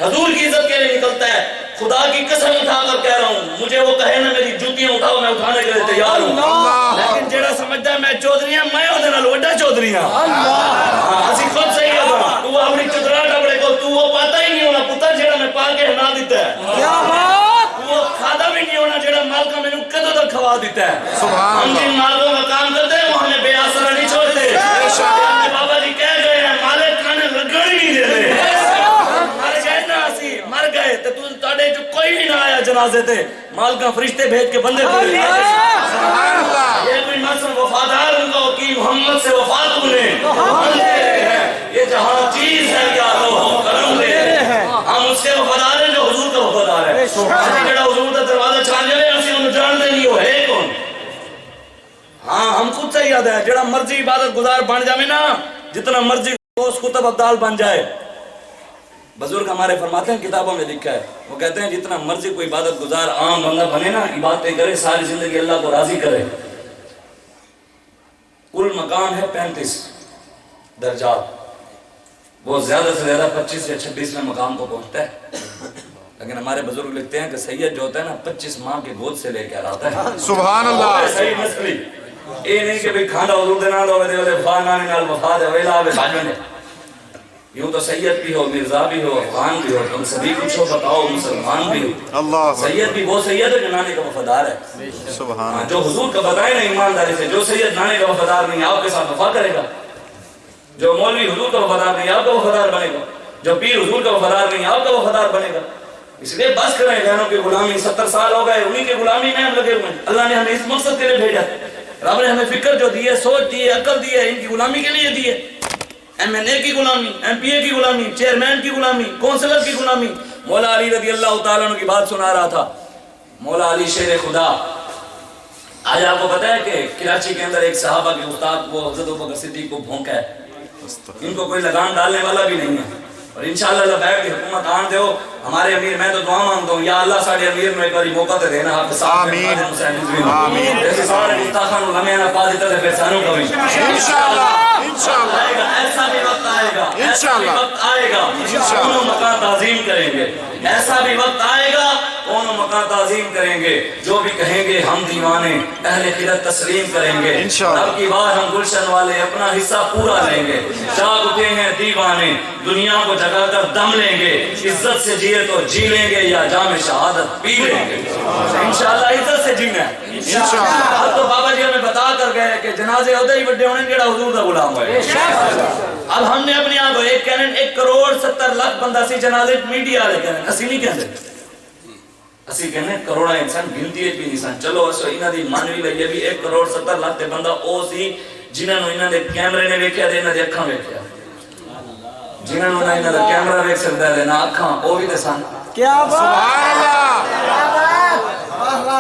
حضور کی عزت کے لیے نکلتا ہے، خدا کی قسم اٹھا کر کہہ رہا ہوں، مجھے وہ کہے نا میری جوتیاں اٹھاؤ میں اٹھانے کے لیے تیار ہوں، لیکن جیڑا سمجھتا ہے میں چودھری ہوں میں وہ نال وڈا چودھری ہوں، اسی خود صحیح ہوگا تو اپنی چودھرا ڈبڑے کو تو وہ پاتا ہی نہیں ہونا پتر جیڑا میں پا کے ہنا دیتا ہے، وہ کھادا بھی نہیں ہونا جیڑا مالکہ میں نے کدو تک کھوا دیتا ہے، ہم جن مالکوں کا کام کرتے ہیں وہ ہمیں بے آسرہ نہیں چھوڑتے، بابا جی کہہ گئے ہیں مالک کھانے لگڑ ہی نہیں دیتے، مر گئے نا اسی مر گئے تو تاڑے جو کوئی بھی نہ آیا جنازے تھے مالکہ فرشتے بھیج کے بندے پڑے یہ کوئی مصر وفادار ان کو کی محمد سے وفات انہیں یہ جہاں چیز ہے کیا لو یاد ہے جڑا مرضی عبادت گزار بن جائے نا جتنا مرضی اس کتب ابدال بن جائے. بزرگ ہمارے فرماتے ہیں کتابوں میں لکھا ہے وہ کہتے ہیں جتنا مرضی کوئی عبادت گزار عام بندہ بنے نا عبادتیں کرے ساری زندگی اللہ کو راضی کرے کل مقام ہے 35 درجات وہ زیادہ سے زیادہ 25 یا 26 میں مقام کو پہنچتا ہے. لیکن ہمارے بزرگ لکھتے ہیں کہ سید جو ہوتا ہے نا 25 ماہ کے گود سے لے کے آتا ہے. سبحان اللہ. صحیح نسلی یہ نہیں کہ بھئی کھانا حضور دینا دو دے والے فانانی نال وفا دے ویلا آوے بھاجنے. یوں تو سید بھی ہو مرزا بھی ہو افغان بھی ہو تم سبھی کچھ ہو بتاؤ مسلمان بھی ہو. اللہ سید بھی وہ سید ہے جو نانے کا وفادار ہے. سبحان اللہ. جو حضور کا بتائے نا ایمانداری سے جو سید نانے کا وفادار نہیں آپ کے ساتھ وفا کرے گا. جو مولوی حضور کا وفادار نہیں آپ کا وفادار بنے گا. جو پیر حضور کا وفادار نہیں آپ کا وفادار بنے گا. اس لیے بس کریں بہنوں کی غلامی 70 سال ہو گئے انہی کی غلامی میں ہم لگے ہوئے ہیں. اللہ نے ہمیں اس مقصد کے لیے بھیجا. رب نے ہمیں فکر جو دی ہے سوچ دی ہے عقل دی ہے ان کی غلامی کے لیے دی ہے. ایم این اے کی غلامی ایم پی اے کی غلامی چیئرمین کی غلامی کونسلر کی غلامی. مولا علی رضی اللہ تعالیٰ عنہ کی بات سنا رہا تھا. مولا علی شیر خدا آج آپ کو پتا ہے کہ کراچی کے اندر ایک صحابہ کے استاد کو حضرت ابوبکر صدیق کو بھونکا ہے. ان کو کوئی لگام ڈالنے والا بھی نہیں ہے. اور انشاءاللہ اللہ بیٹھ کے حکومت آن دے ہو ہمارے امیر میں تو دعا مانگتا ہوں یا اللہ ساڑھے امیر میں ایک باری موقع تے دینا آپ کے ساتھ آمین آمین جیسے سارے مستاخان لمحے نہ پا دیتا تھے پھر سانوں کبھی انشاءاللہ انشاءاللہ ایسا بھی وقت آئے گا ایسا بھی انشاءاللہ وقت آئے گا کونوں مکان تعظیم کریں گے. ایسا بھی وقت آئے گا کونوں مکان تعظیم کریں گے. جو بھی کہیں گے ہم دیوانے اہل خدمت تسلیم کریں گے. اب کی بار ہم گلشن والے اپنا حصہ پورا لیں گے. جاگ اٹھے ہیں دیوانے دنیا کو جگا کر دم لیں گے. عزت سے جیے تو جی لیں گے یا جام شہادت پی لیں گے. انشاءاللہ عزت سے جینا ہے. اب تو بابا جی ہمیں بتا کر گئے کہ جنازے ادھر ہی بڑے ہونے جڑا حضور دا غلام ہوئے. اب ہم نے اپنی آنکھوں 1 کروڑ 70 لاکھ بندہ سی جنازے میڈیا والے کہنے اسی نہیں کہتے اسی کہنے کروڑا انسان گنتی ہے بھی انسان. چلو اسو انہاں دی مانوی لئیے بھی 1 کروڑ 70 لاکھ تے بندہ او سی جنہاں نو انہاں دے کیمرے نے ویکھیا تے انہاں دی اکھاں ویکھیا. جنہاں نو نہ انہاں دا کیمرہ ویکھ سکدا ہے نہ اکھاں او بھی تے سن. کیا سبحان اللہ.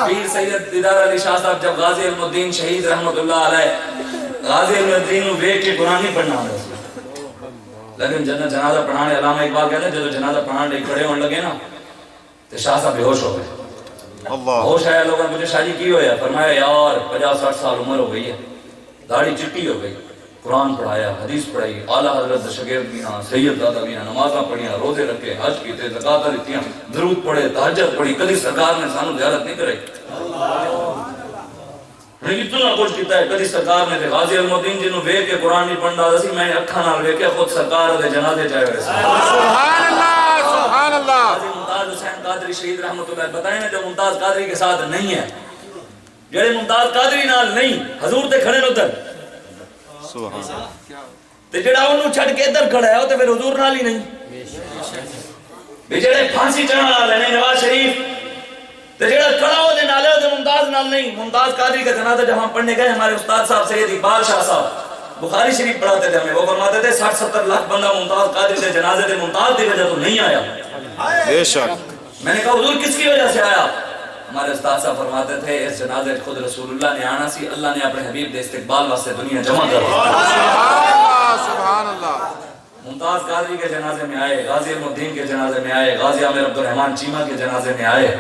پیر سید دیدار علی شاہ صاحب جب غازی علم الدین شہید رحمت اللہ علیہ غازی علم الدین نو ویکھ کے قرآن نہیں پڑھنا آندا سی. لیکن جب جنازہ پڑھانے علامہ اقبال کہتے ہیں جب جنازہ پڑھانے کھڑے ہونے لگے نا تو شاہ صاحب بے ہوش ہو گئے. اللہ ہوش آیا لوگوں نے مجھے شادی کی ہویا فرمایا یار 50-60 سال عمر ہو گئی ہے داڑھی چٹی ہو گئی قرآن پڑھایا حدیث پڑھائی اعلیٰ حضرت شاگرد بھی ہاں سید دادا بھی ہاں نمازاں پڑھیاں روزے رکھے حج کیتے زکاتاں دتیاں درود پڑھے تہجد پڑھی کبھی سرکار نے سانو زیارت نہیں کرائی. اتنا کچھ کیتا ہے کبھی سرکار نے غازی علم الدین جنوں ویکھ کے قرآن نہیں پڑھدا سی میں اکھاں نال ویکھیا خود سرکار دے جنازے جائے ہوئے. سبحان اللہ سبحان اللہ. ممتاز حسین قادری شہید رحمت اللہ بتائیں نا جو ممتاز قادری کے ساتھ نہیں ہے جڑے ممتاز قادری نال نہیں حضور تے کھڑے ادھر سبحان اللہ. تے جڑا اونوں چھڈ کے ادھر کھڑا ہے او تے پھر حضور نال ہی نہیں. جڑے پھانسی چڑھن والے نے نواز شریف تے جڑا کھڑا ہو دے نال تے ممتاز نال نہیں. ممتاز قادری کا جنازہ جب ہم پڑھنے گئے ہمارے استاد صاحب سید اقبال شاہ صاحب بخاری شریف پڑھاتے تھے ہمیں وہ فرماتے تھے 60-70 لاکھ بندہ ممتاز قادری کے جنازے تے ممتاز دی وجہ تو نہیں آیا. بے شک. میں نے کہا حضور کس کی وجہ سے آیا؟ ہمارے استاد صاحب فرماتے تھے اس جنازے خود رسول اللہ نے آنا سی اللہ نے اپنے حبیب دے استقبال واسطے دنیا جمع کر دی. سبحان اللہ. ممتاز قادری کے جنازے میں آئے غازی علم الدین کے جنازے میں آئے غازی عامر عبد الرحمن چیمہ کے جنازے میں آئے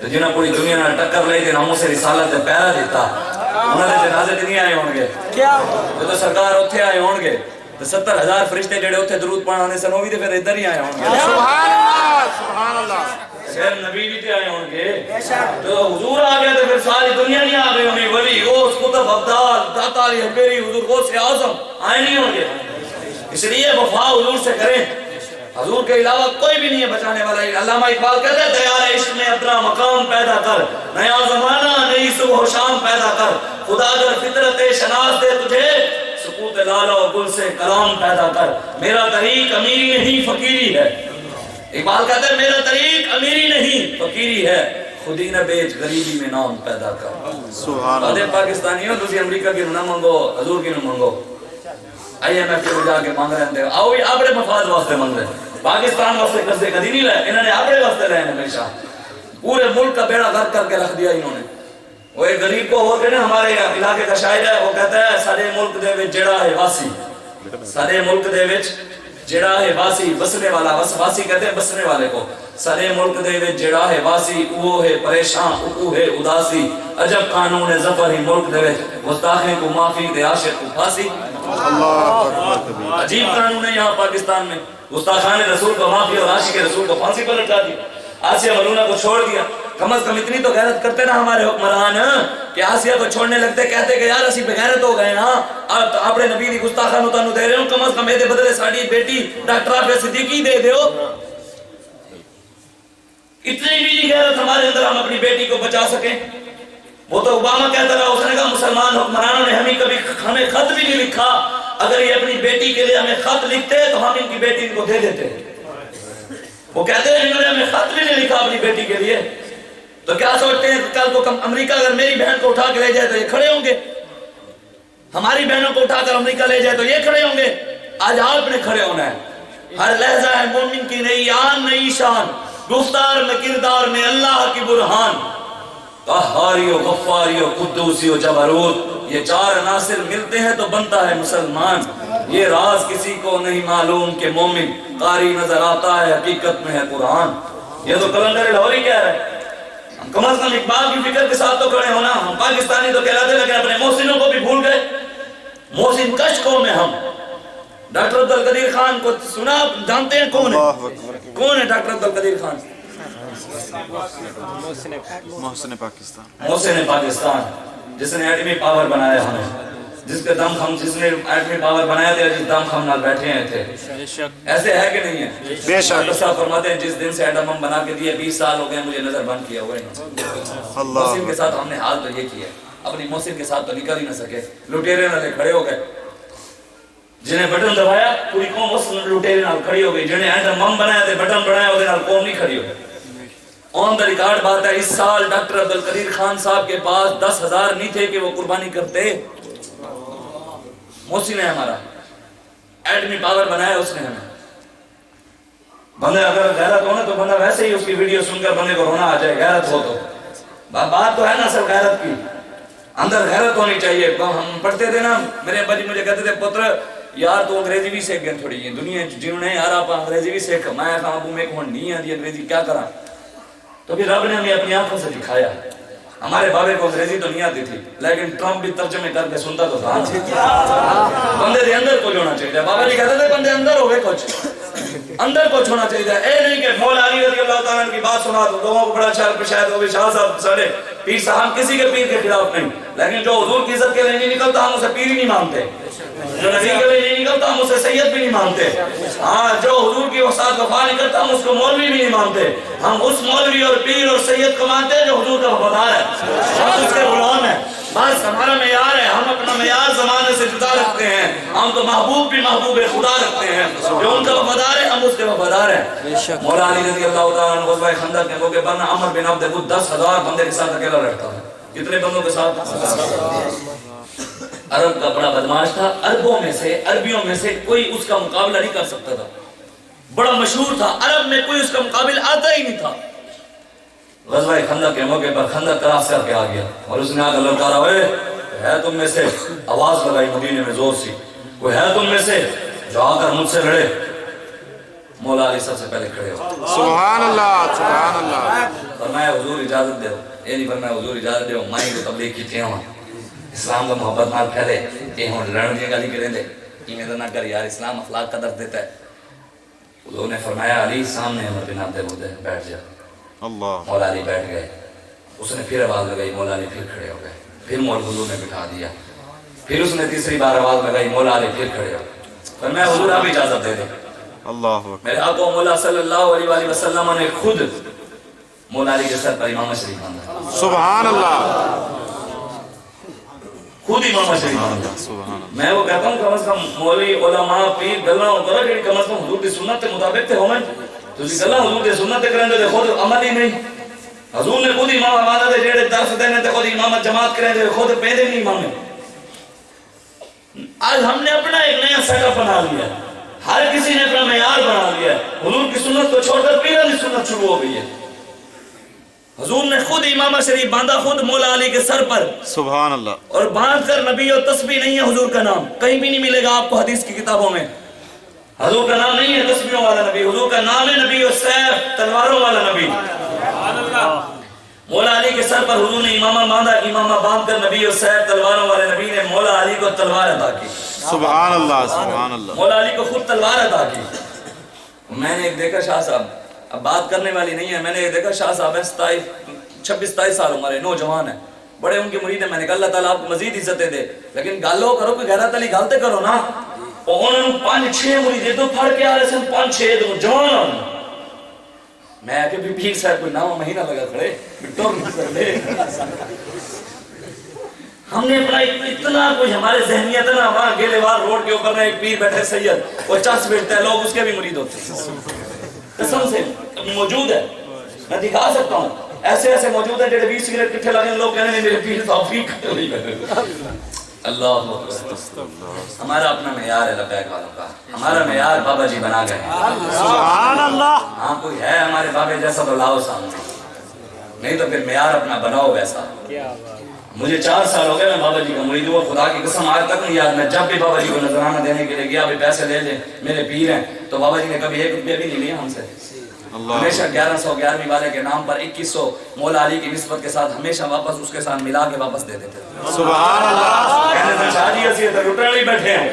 تو جنہاں پوری دنیا نے ٹکر لئی تے ناموں سے رسالت تے پیرا دیتا انہاں دے جنازے تے نہیں آئے ہون گے. کیا جو سرکار اوتھے آئے ہون گے تو 70,000 فرشتے جڑے اوتھے درود پڑھانے سن او بھی تے پھر ادھر ہی آئے ہون گے. سبحان اللہ سبحان اللہ. خیر نبی بھی تے آئے ہون گے تو حضور آ گیا تو پھر ساری دنیا نہیں آ گئی ہونی ولی غوث قطب ابدال داتا علی حبیری حضور غوث اعظم آئے نہیں ہوں گے. اس لیے وفا حضور سے کریں. حضور کے علاوہ کوئی بھی نہیں ہے بچانے والا. علامہ اقبال کہتے ہیں تیار عشق میں اپنا مقام پیدا کر نیا زمانہ نئی صبح و شام پیدا کر خدا اگر فطرت شناس دے تجھے سکوت لالہ و گل سے کلام پیدا کر. میرا طریق امیری نہیں فقیری ہے. اقبال کہتے ہیں میرا طریق امیری نہیں فقیری ہے خودی نہ بیچ غریبی میں نام پیدا کر. سبحان اللہ. پاکستانیوں تسی امریکہ کی نہ منگو حضور کی نہ منگو آئی ایم ایف کے جا کے مانگ رہے ہیں آؤ اپنے مفاد واسطے مانگ رہے ہیں. پاکستان واسطے قرضے کدی نہیں لائے انہوں نے اپنے واسطے لائے ہمیشہ. پورے ملک کا بیڑا غرق کر کے رکھ دیا انہوں نے. وہ ایک غریب کو ہوتے نا ہمارے علاقے کا شاعر ہے، وہ کہتا ہے سارے ملک دے وچ جڑا ہے واسی، سارے ملک دے وچ جڑا ہے واسی، بسنے والا، واسی کہتے ہیں بسنے والے کو، سارے ملک دے وچ جڑا ہے واسی، وہ ہے پریشان او ہے اداسی، عجب قانون ہے ظفر ہی ملک دے وچ، گستاخیں کو معافی دے عاشق کو پھانسی۔ عجیب قانون ہے یہاں پاکستان میں، گستاخان رسول کو معافی اور عاشق رسول کو پھانسی پر لٹا دی۔ آسیہ ملونہ کو چھوڑ دیا، کم از کم اتنی تو غیرت کرتے نا ہمارے حکمران کہ آسیہ کو چھوڑنے لگتے، کہتے کہ یار اسی بغیرت ہو گئے نا، اپنے نبی دی گستاخانوں تانوں دے رہے ہوں، کم از کم اے دے بدلے ساڑی بیٹی ڈاکٹر عافیہ صدیقی دے دیو۔ اتنی بھی نہیں غیرت ہمارے اندر ہم اپنی بیٹی کو بچا سکیں۔ وہ تو اوباما کہتا رہا، اس نے کہا مسلمان حکمرانوں نے ہمیں خط بھی نہیں لکھا، اگر یہ اپنی بیٹی کے لیے ہمیں خط لکھتے تو ہم ان کی بیٹی ان کو دے دیتے۔ وہ کہتے ہیں انہوں نے ہمیں خط بھی نہیں لکھا اپنی بیٹی کے لیے، تو کیا سوچتے ہیں کل کو امریکہ اگر میری بہن کو اٹھا کے لے جائے تو یہ کھڑے ہوں گے، ہماری بہنوں کو اٹھا کر امریکہ لے جائے تو یہ کھڑے ہوں گے؟ آج آپ نے کھڑے ہونا ہے۔ ہر لہجہ ہے مومن کی نئی آن نئی شان، گفتار میں کردار میں اللہ کی برہان، قہاری و غفاری و قدوسی و جبروت، یہ چار عناصر ملتے ہیں تو بنتا ہے مسلمان۔ یہ راز کسی کو نہیں معلوم کہ مومن قاری نظر آتا ہے حقیقت میں ہے قرآن۔ یہ تو کلندر لاہوری کہہ رہا ہے۔ ہم کم از کم اقبال کی فکر کے ساتھ تو کھڑے ہونا، ہم پاکستانی تو کہلاتے لیکن اپنے محسنوں کو بھی بھول گئے، محسن کش قوم ہیں ہم۔ ڈاکٹر عبدالقدیر خان کو سنا، جانتے ہیں کون ہے؟ کون ہے ڈاکٹر عبدالقدیر خان؟ محسن پاکستان، محسن پاکستان، جس نے ایٹمی پاور بنایا ہمیں، جس کے دم ہم، جس نے ایٹمی پاور بنایا تھا، جس دم ہم نال بیٹھے ہیں تھے، ایسے ہے کہ نہیں ہے؟ بے شک۔ ڈاکٹر صاحب فرماتے ہیں جس دن سے ایٹم بم بنا کے دیے 20 سال ہو گئے مجھے نظر بند کیا ہوئے ہیں۔ محسن کے ساتھ ہم نے حال تو یہ کیا، اپنی محسن کے ساتھ تو نکل ہی نہ سکے، لٹیرے نالے کھڑے ہو گئے، جنہیں بٹن دبایا پوری قوم اس لٹیرے نال کھڑی ہو گئی، جنہیں ایٹم بم بنایا تھے بٹن بنایا وہ نال قوم نہیں کھڑی ہو گئی۔ آن دا ریکارڈ بات ہے، اس سال ڈاکٹر عبدالقدیر خان صاحب کے پاس 10,000 نہیں تھے کہ وہ قربانی کرتے۔ محسن ہے ہمارا، ایٹمی پاور بنایا اس نے ہمیں۔ بندے اگر غیرت ہو نا تو بندہ ویسے ہی اس کی ویڈیو سن کر بندے کو رونا آ جائے، غیرت ہو تو بات تو ہے نا سر غیرت کی، اندر غیرت ہونی چاہیے۔ ہم پڑھتے تھے نا، میرے ابا جی مجھے کہتے تھے پتر یار تو انگریزی بھی سیکھ گئے تھوڑی، دنیا جنہوں نے یار آپ انگریزی بھی سیکھ، میں کہا ابو میں کون نہیں آتی انگریزی کیا کرا، تو پھر رب نے ہمیں اپنی آنکھوں سے دکھایا۔ ہمارے بابے کو انگریزی تو نہیں آتی تھی لیکن ٹرمپ بھی ترجمے کر کے سنتا تو تھا۔ بندے دے اندر کچھ ہونا چاہیے، بابا جی کہتے تھے بندے اندر ہوئے کچھ، اندر کچھ ہونا چاہیے۔ اے نہیں کہ مولا علی رضی اللہ تعالیٰ عنہ کی بات سنا تو لوگوں کو بڑا شہر شاید وہ بھی شاہ صاحب سڑے پیر صاحب، کسی کے پیر کے خلاف نہیں، لیکن جو حضور کی عزت کے لیے نہیں نکلتا ہم اسے پیر ہی نہیں مانتے، جو نبی کے لیے نہیں نکلتا ہم اسے سید بھی نہیں مانتے، ہاں جو حضور کی وسعت وفا نہیں کرتا ہم اس کو مولوی بھی نہیں مانتے، ہم اس مولوی اور پیر اور سید کو مانتے ہیں جو حضور کا وفادار ہے، ہم اس کے غلام ہیں۔ بس ہمارا معیار ہے، ہم اپنا معیار زمانے سے جدا رکھتے ہیں، ہم تو محبوب بھی محبوب خدا رکھتے ہیں، جو ان کا وفادار ہے ہم اس کے وفادار ہیں۔ مولا علی رضی اللہ تعالیٰ عنہ غزوہ خندق کے موقع پر عمر بن عبد وہ 10,000 بندے کے ساتھ اکیلا رہتا ہے۔ کتنے بندوں کے ساتھ؟ عرب کا بڑا بدماش تھا، عربیوں میں سے کوئی اس کا مقابلہ نہیں کر سکتا تھا، بڑا مشہور تھا، عرب میں کوئی اس کا مقابل آتا ہی نہیں تھا۔ غزوہ خندق کے موقع پر خندق کراس کر کے آ گیا اور اس نے آ کر للکارا، اے ہے تم میں سے، آواز لگائی مدینے میں زور سی، کوئی ہے تم میں سے جو آ کر مجھ سے لڑے؟ مولا علی سب سے پہلے کھڑے ہو، سبحان اللہ سبحان اللہ، فرمایا حضور اجازت دے، یہ نہیں فرمایا حضور اجازت دے مائیں کو تبلیغ کی تھے ہوں اسلام کا محبت نال پھیلے، یہ ہوں لڑن دی گالی کریں دے، یہ نہ کر یار، اسلام اخلاق کا درس دیتا ہے۔ حضور نے فرمایا علی سامنے عمر بن عبد العزیز بیٹھ جا۔ اللہ، مولا علی بیٹھ گئے، اس نے پھر آواز لگائی، مولا علی پھر کھڑے ہو گئے، پھر مولا حضور نے بٹھا دیا، پھر اس نے تیسری بار آواز لگائی، مولا علی پھر کھڑے ہو گئے، فرمایا حضور آپ اجازت دے دیں۔ اللہ میرے آقا مولا صلی اللہ علیہ وآلہ وسلم نے خود مولا علی کے سر پر امامہ شریف باندھا، سبحان اللہ، خود امامہ شریف باندھا۔ سبحان اللہ، میں وہ کہتا ہوں کم از کم مولوی علماء پیر گلاں کرو جڑی کم از کم حضور کی سنت کے مطابق تے ہوون، تسی گلاں حضور کی سنت تے کرن دے خود عمل ہی نہیں۔ حضور نے خود امام باندھا تے جڑے درس دینے تے خود امامت جماعت کرے تے خود پیندے نہیں امام۔ آج ہم نے اپنا ایک نیا سیٹ اپ بنا لیا، ہر کسی نے اپنا معیار بنا لیا ہے، حضور کی سنت کو چھوڑ کر پیروں کی سنت شروع ہو گئی ہے۔ حضور نے خود امامہ شریف باندھا خود مولا علی کے سر پر، سبحان اللہ. اور باندھ کر نبی اور تسبیح نہیں ہے حضور کا نام، کہیں بھی نہیں ملے گا آپ کو حدیث کی کتابوں میں. حضور کا نام نہیں ہے تسبیحوں والا نبی، حضور کا نام ہے نبی اور سیف تلواروں والا نبی. مولا علی کے سر پر حضور نے امامہ باندھا، امامہ باندھ کر نبی اور سیف تلواروں والے نبی نے مولا علی کو تلوار عطا کی. سبحان اللہ. سبحان اللہ. مولا علی کو خود تلوار عطا کی. میں نے ایک دیکھا شاہ صاحب، اب بات کرنے والی نہیں ہے، میں نے ایک دیکھا شاہ صاحب ہیں 26-27 سال عمر، نوجوان ہیں، بڑے ان کے مرید ہیں. میں نے کہا اللہ تعالیٰ آپ کو مزید عزتیں دے، لیکن گالو کرو کوئی غیرت علی گالتے کرو نا. اور انہوں نے 5-6 مرید دو پھڑ کے آ رہے سن، 5-6 دو جوان. میں آ کے بھی پیر صاحب کوئی 9 مہینہ لگا کھڑے ٹور کر لے. ہم نے اپنا اتنا کچھ ہمارے ذہنیت ہے نا، وہاں گیلےوار روڈ کے اوپر ایک پیر بیٹھے سید، وہ چس بیٹھتا ہے، لوگ اس کے بھی مرید ہوتے ہیں. قسم سے موجود ہے، میں دکھا سکتا ہوں. ایسے ایسے موجود ہیں جڑے 20 سگریٹ کٹھے لگے، لوگ کہنے ہیں میرے پیر توفیق نہیں کرے. اللہ ہمارا اپنا معیار ہے لبیک والوں کا، ہمارا معیار بابا جی بنا گئے ہیں. سبحان اللہ. ہاں کوئی ہے ہمارے بابے جیسا تو لاؤ سامنے، نہیں تو پھر معیار اپنا بناؤ ویسا. مجھے 4 سال ہو گئے میں بابا جی کا مرید ہوں، خدا کی قسم آج تک نہیں یاد. میں جب بھی بابا جی کو نذرانہ دینے کے لیے گیا بھی پیسے لے لیں میرے پیر ہیں، تو بابا جی نے کبھی 1 روپیہ بھی نہیں لیا ہم سے. ہمیشہ 1111 والے کے نام پر 2100 مولا علی کی نسبت کے ساتھ ہمیشہ واپس اس کے ساتھ ملا کے واپس دے دیتے تھے. سبحان اللہ. کہنے سے شادی ایسی ہے تو لٹنے نہیں بیٹھے ہیں،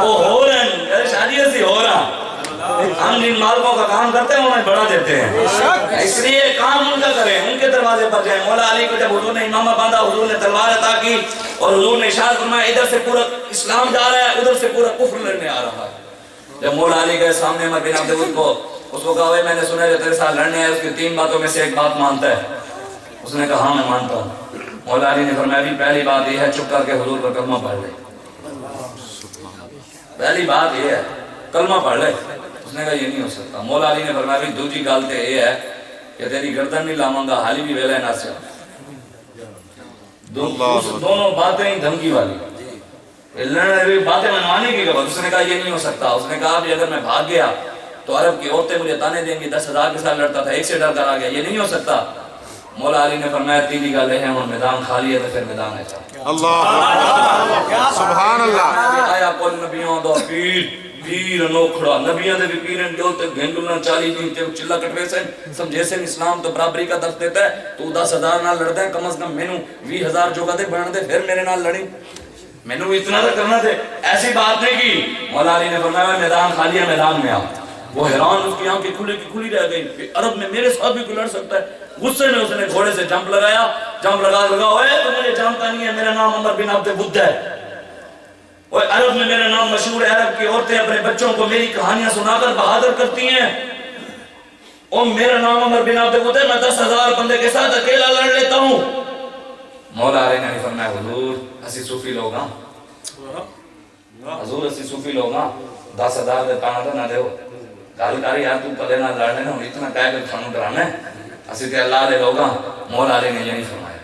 وہ ہو رہے ہیں، شادی ایسی ہو رہا. ہم جن مالکوں کا کام کرتے ہیں انہیں بڑھا دیتے ہیں، اس لیے کام ان کا کریں، ان کے دروازے پر جائیں. مولا علی کو جب حضور نے امامہ باندھا، حضور نے تلوار عطا کی، اور حضور نے ارشاد فرمایا ادھر سے پورا اسلام جا رہا ہے، ادھر سے پورا کفر لڑنے آ رہا ہے. جب مولا علی گئے سامنے عمر بن عبدالعزیز کو، اس کو کہا میں نے سنا جو تیرے ساتھ لڑنے آئے اس کی 3 باتوں میں سے ایک بات مانتا ہے. اس نے کہا ہاں میں مانتا ہوں. مولا علی نے فرمایا بھی پہلی بات یہ ہے چپ کر کے حضور پر کلمہ پڑھ لے. پہلی بات یہ ہے کلمہ پڑھ لے. اس نے کہا یہ نہیں ہو سکتا. مولا علی نے فرمایا بھی دوسری گل تے یہ ہے کہ تیری گردن نہیں لاواں گا، حالی بھی ویلا نہ سے. دونوں باتیں ہی دھمکی والی باتیں منوانے کی قبل. اس نے کہا یہ نہیں ہو سکتا. اس نے کہا بھی اگر میں بھاگ گیا تو عرب کی عورتیں مجھے تانے دیں گی، 10,000 کے ساتھ لڑتا تھا، ایک سے ڈر کر آ گیا، یہ نہیں ہو سکتا. مولا علی نے فرمایا تیری گل ہے اور میدان خالی ہے تو پھر میدان ہے. اللہ. سبحان اللہ. آیا کل نبیوں دا پیر پیر انوکھڑا، نبیوں دے بھی پیرن جو تے گھنگلنا 40 دن تے چلا کٹوے سے سمجھے سے اسلام تو برابری کا درس دیتا ہے. تو 10,000 نال لڑدا ہے، کم از کم مینوں 20,000 جو دے بن دے، پھر میرے نال لڑی. مینوں اتنا تو کرنا تھے. ایسی بات نہیں کی. مولا علی نے فرمایا میدان خالی ہے، میدان میں آ. وہ حیران، اس کی آنکھیں کھلی کی کھلی رہ گئی. عرب میں میرے ساتھ بھی کوئی لڑ سکتا ہے. غصے میں اس نے گھوڑے سے جمپ لگایا، جمپ لگا اوے تو مجھے جانتا نہیں ہے، میرا نام عمر بن عبد بدھ ہے. اوے عرب میں میرا نام مشہور ہے، عرب کی عورتیں اپنے بچوں کو میری کہانیاں سنا کر بہادر کرتی ہیں. اور میرا نام عمر بن عبد بدھ ہے، میں 10,000 بندے کے ساتھ اکیلا لڑ لیتا ہوں. مولا علی نے فرمایا حضور اسی صوفی لوگ ہاں، حضور اسی صوفی لوگ ہاں، 10,000 دے پانا تو نہ دیو. گل کر یار تو پلے نہ لڑنے نہ اتنا کہہ کے کھانو ڈرانا ہے، اسی تے اللہ دے لوگ ہاں. مولا علی نے یہ نہیں فرمایا.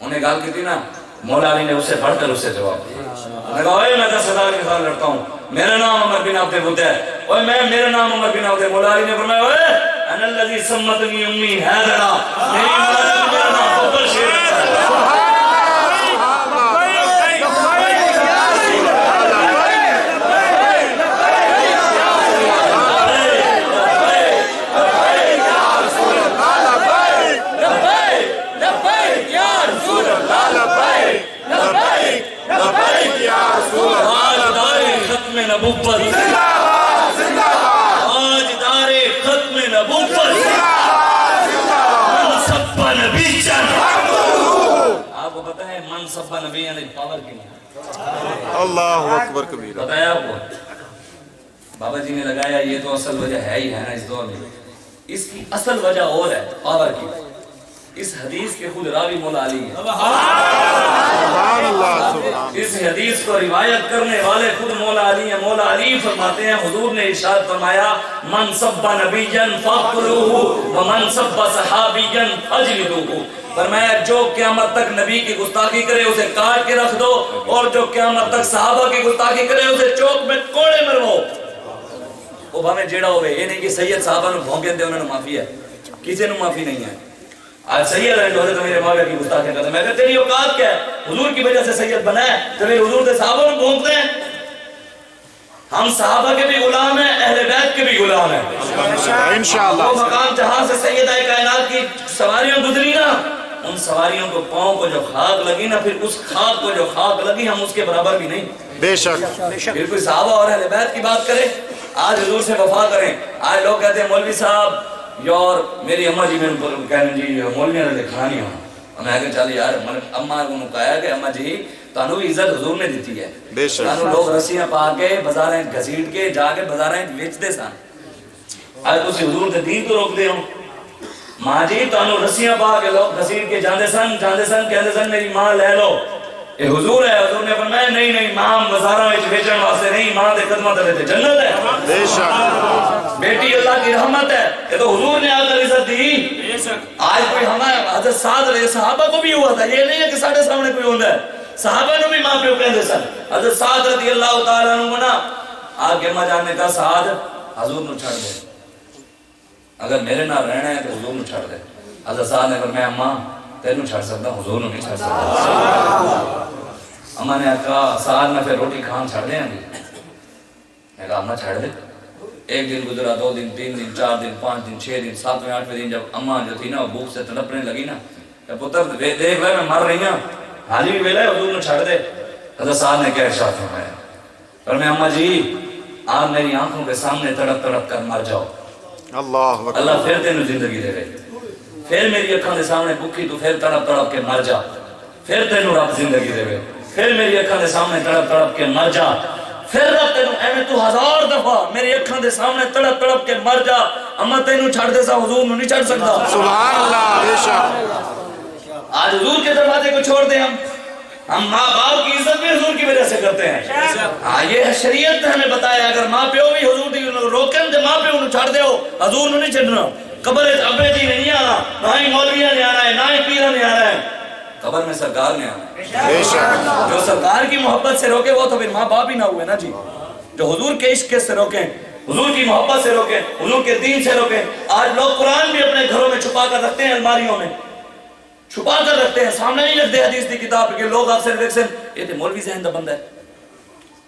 انہیں گل کی تھی نا، مولا علی نے اس سے بڑھ کر اس سے جواب دیا. انہوں نے کہا اوے میں 10,000 کے ساتھ لڑتا ہوں، میرا نام عمر بن عبد بدھ ہے. اوے میرا نام عمر بن عبد. مولا علی نے فرمایا اوے انا الذی سمتنی امی حیدرا، میری ماں میرا نام ببر شیر ہے. آپ کو پتہ ہے منصب نبی یعنی پاور کی اللہ اکبر کبیرہ. بتایا آپ کو بابا جی نے لگایا. یہ تو اصل وجہ ہے ہی ہے نا اس دور میں. اس کی اصل وجہ اور ہے پاور کی. اس حدیث کے خود راوی مولا علی ہیں. سبحان اللہ. اس حدیث کو روایت کرنے والے خود مولا علی ہیں. مولا علی فرماتے ہیں حضور نے ارشاد فرمایا من سب نبیا فاقتلوہ ومن سب صحابیا فاجلدوہ. فرمایا جو قیامت تک نبی کی گستاخی کرے اسے کاٹ کے رکھ دو، اور جو قیامت تک صحابہ کی گستاخی کرے اسے چوک میں کوڑے مرواؤ. وہ بھاویں جیڑا ہوئے. یہ نہیں کہ سید صحابہ نو بھونکے دے انہوں نے معافی ہے، کسی نو معافی نہیں ہے. آج سید ہے جو حضرت میرے معاویہ کی گستاخیاں کرتے ہیں. میں کہتا تیری اوقات کیا ہے؟ حضور کی وجہ سے سید بنا ہے تو پھر حضور کے صحابہ کو بھونکتے ہیں. ہم صحابہ کے بھی غلام ہیں, اہل بیت کے بھی غلام ہیں. انشاءاللہ. وہ مقام جہاں سے سیدہ کائنات کی سواریاں گزری نا, ان سواریوں کو پاؤں کو جو خاک لگی نا, پھر اس خاک کو جو خاک لگی ہم اس کے برابر بھی نہیں. بے شک. پھر کوئی صحابہ اور اہل بیت کی بات کرے, آج حضور سے وفا کریں. آج لوگ کہتے ہیں مولوی صاحب یار میری اماں جی میں کہنے جی مولویاں نے دکھا نہیں ہوں. میں کہا چل یار اماں کو کہا کہ اماں جی تانوں بھی عزت حضور نے دیتی ہے. بے شک. تانوں لوگ رسیاں پا کے بازاریں گھسیٹ کے جا کے بازاریں بیچتے سن. آج تسی حضور دے دین تو روک دے ہو. ماں جی تانوں رسیاں پا کے لوگ گھسیٹ کے جاندے سن کہندے سن میری ماں لے لو. یہ حضور ہے. حضور نے فرمایا نہیں ماں بازاراں وچ بیچن واسطے نہیں, ماں دے قدماں تے جنت ہے. بے شک. بیٹی اللہ کی رحمت ہے. یہ تو حضور نے آ کر عزت دی. آج کوئی ہمارے حضرت سعد علیہ صحابہ کو بھی ہوا تھا, یہ نہیں ہے کہ ساڑھے سامنے کوئی ہوتا ہے. صحابہ نے بھی ماں پیو کہندے سن. حضرت سعد رضی اللہ تعالیٰ عنہ نا آ کے اماں جان نے کہا سعد حضور نو چھڑ دے, اگر میرے نال رہنا ہے تو حضور نو چھڑ دے. حضرت سعد نے فرمایا اماں تینوں چھڑ سکتا, حضور نو نہیں چھڑ سکتا. اماں نے کہا سعد میں پھر روٹی کھان چھڑ دیں گی. میں کہا اماں چھڑ دے. ایک دن گزرا, 2 دن, 3 دن, 4 دن, 5 دن, 6 دن, 7ویں 8ویں دن جب اماں جو تھی نا وہ بھوک سے تڑپنے لگی نا, کہ پتر دیکھ لے میں مر رہی ہوں, حالی بھی ویلا ہے حضور نے چھڑ دے. حضرت صاحب نے کیا ارشاد فرمایا, پر میں اماں جی آپ میری آنکھوں کے سامنے تڑپ تڑپ کر مر جاؤ, اللہ اکبر. اللہ پھر تینوں زندگی دے گئے. پھر میری اکھاں دے سامنے بھوکی تو پھر تڑپ تڑپ کے مر جا, پھر تینوں رب زندگی دے گئے. پھر میری اکھاں دے سامنے تڑپ تڑپ کے مر جا, پھر رب تینوں ایویں تو 1000 دفعہ میری اکھاں دے سامنے تڑپ تڑپ کے مر جا. اما تینوں چھڑ دے سا حضور نو نہیں چھڑ سکتا. سبحان اللہ. بے شک. آج حضور کے دروازے کو چھوڑ دیں ہم ماں باپ کی عزت بھی حضور کی وجہ سے کرتے ہیں. یہ شریعت نے ہمیں بتایا اگر ماں پیو بھی حضور دی روکن تے ماں پیو نو چھڑ دیو, حضور نو نہیں چھڈنا. قبر وچ ابے جی نہیں آنا, نہ ہی مولویاں نے آنا ہے, نہ ہی پیراں نے آنا ہے, قبر میں سرکار نے آنا ہے. بے شک. جو سرکار کی محبت سے روکے وہ تو پھر ماں باپ ہی نہ ہوئے نا جی. جو حضور کے عشق سے روکیں, حضور کی محبت سے روکیں, حضور کے دین سے روکیں. آج لوگ قرآن بھی اپنے گھروں میں چھپا کر رکھتے ہیں, الماریوں میں چھپا کر رکھتے ہیں, سامنے نہیں رکھتے حدیث کی کتاب کے لوگ اکثر دیکھتے یہ تو مولوی ذہن دا بندہ ہے.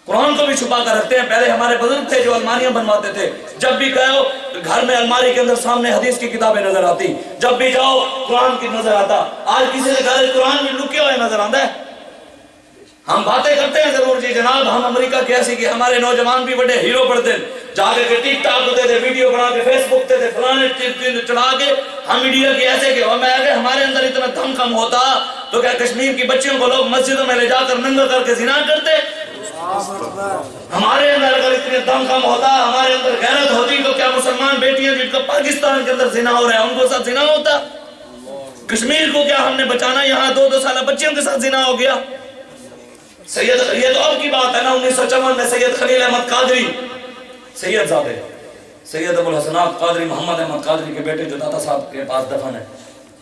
قرآن کو بھی چھپا کر رکھتے ہیں. پہلے ہمارے بزرگ تھے جو الماریاں بنواتے تھے, جب بھی کہو گھر میں الماری کے اندر سامنے حدیث کی کتابیں نظر آتی, جب بھی جاؤ قرآن کی نظر آتا. آج کسی نے گھر قرآن بھی لکے ہوئے نظر آتا ہے. ہم باتیں کرتے ہیں ضرور جی جناب, ہم امریکہ کے ایسی کہ ہمارے نوجوان بھی بڑے ہیرو پڑھتے ہیں, جا کے ٹک ٹاک ہوتے تھے, ویڈیو بنا کے فیس بک تے فلانے چڑھا کے ہم میڈیا کے ایسے کہ میں اگر ہمارے اندر اتنا دم کم ہوتا تو کیا کشمیر کی بچیوں کو لوگ مسجدوں میں لے جا کر ننگا کر کے زنا کرتے. ہمارے اندر اگر اتنے دم کم ہوتا, ہمارے اندر غیرت ہوتی تو کیا مسلمان بیٹیاں جن کا پاکستان کے اندر زنا ہو رہا ہے ان کو ساتھ زنا ہوتا. کشمیر کو کیا ہم نے بچانا, یہاں 2-2 سالہ بچیوں کے ساتھ زنا ہو گیا. سید یہ تو اب کی بات ہے نا, 1954 میں سید خلیل احمد قادری سید زادے سید ابو الحسنات قادری محمد احمد قادری کے بیٹے جو داتا صاحب کے پاس دفن ہے,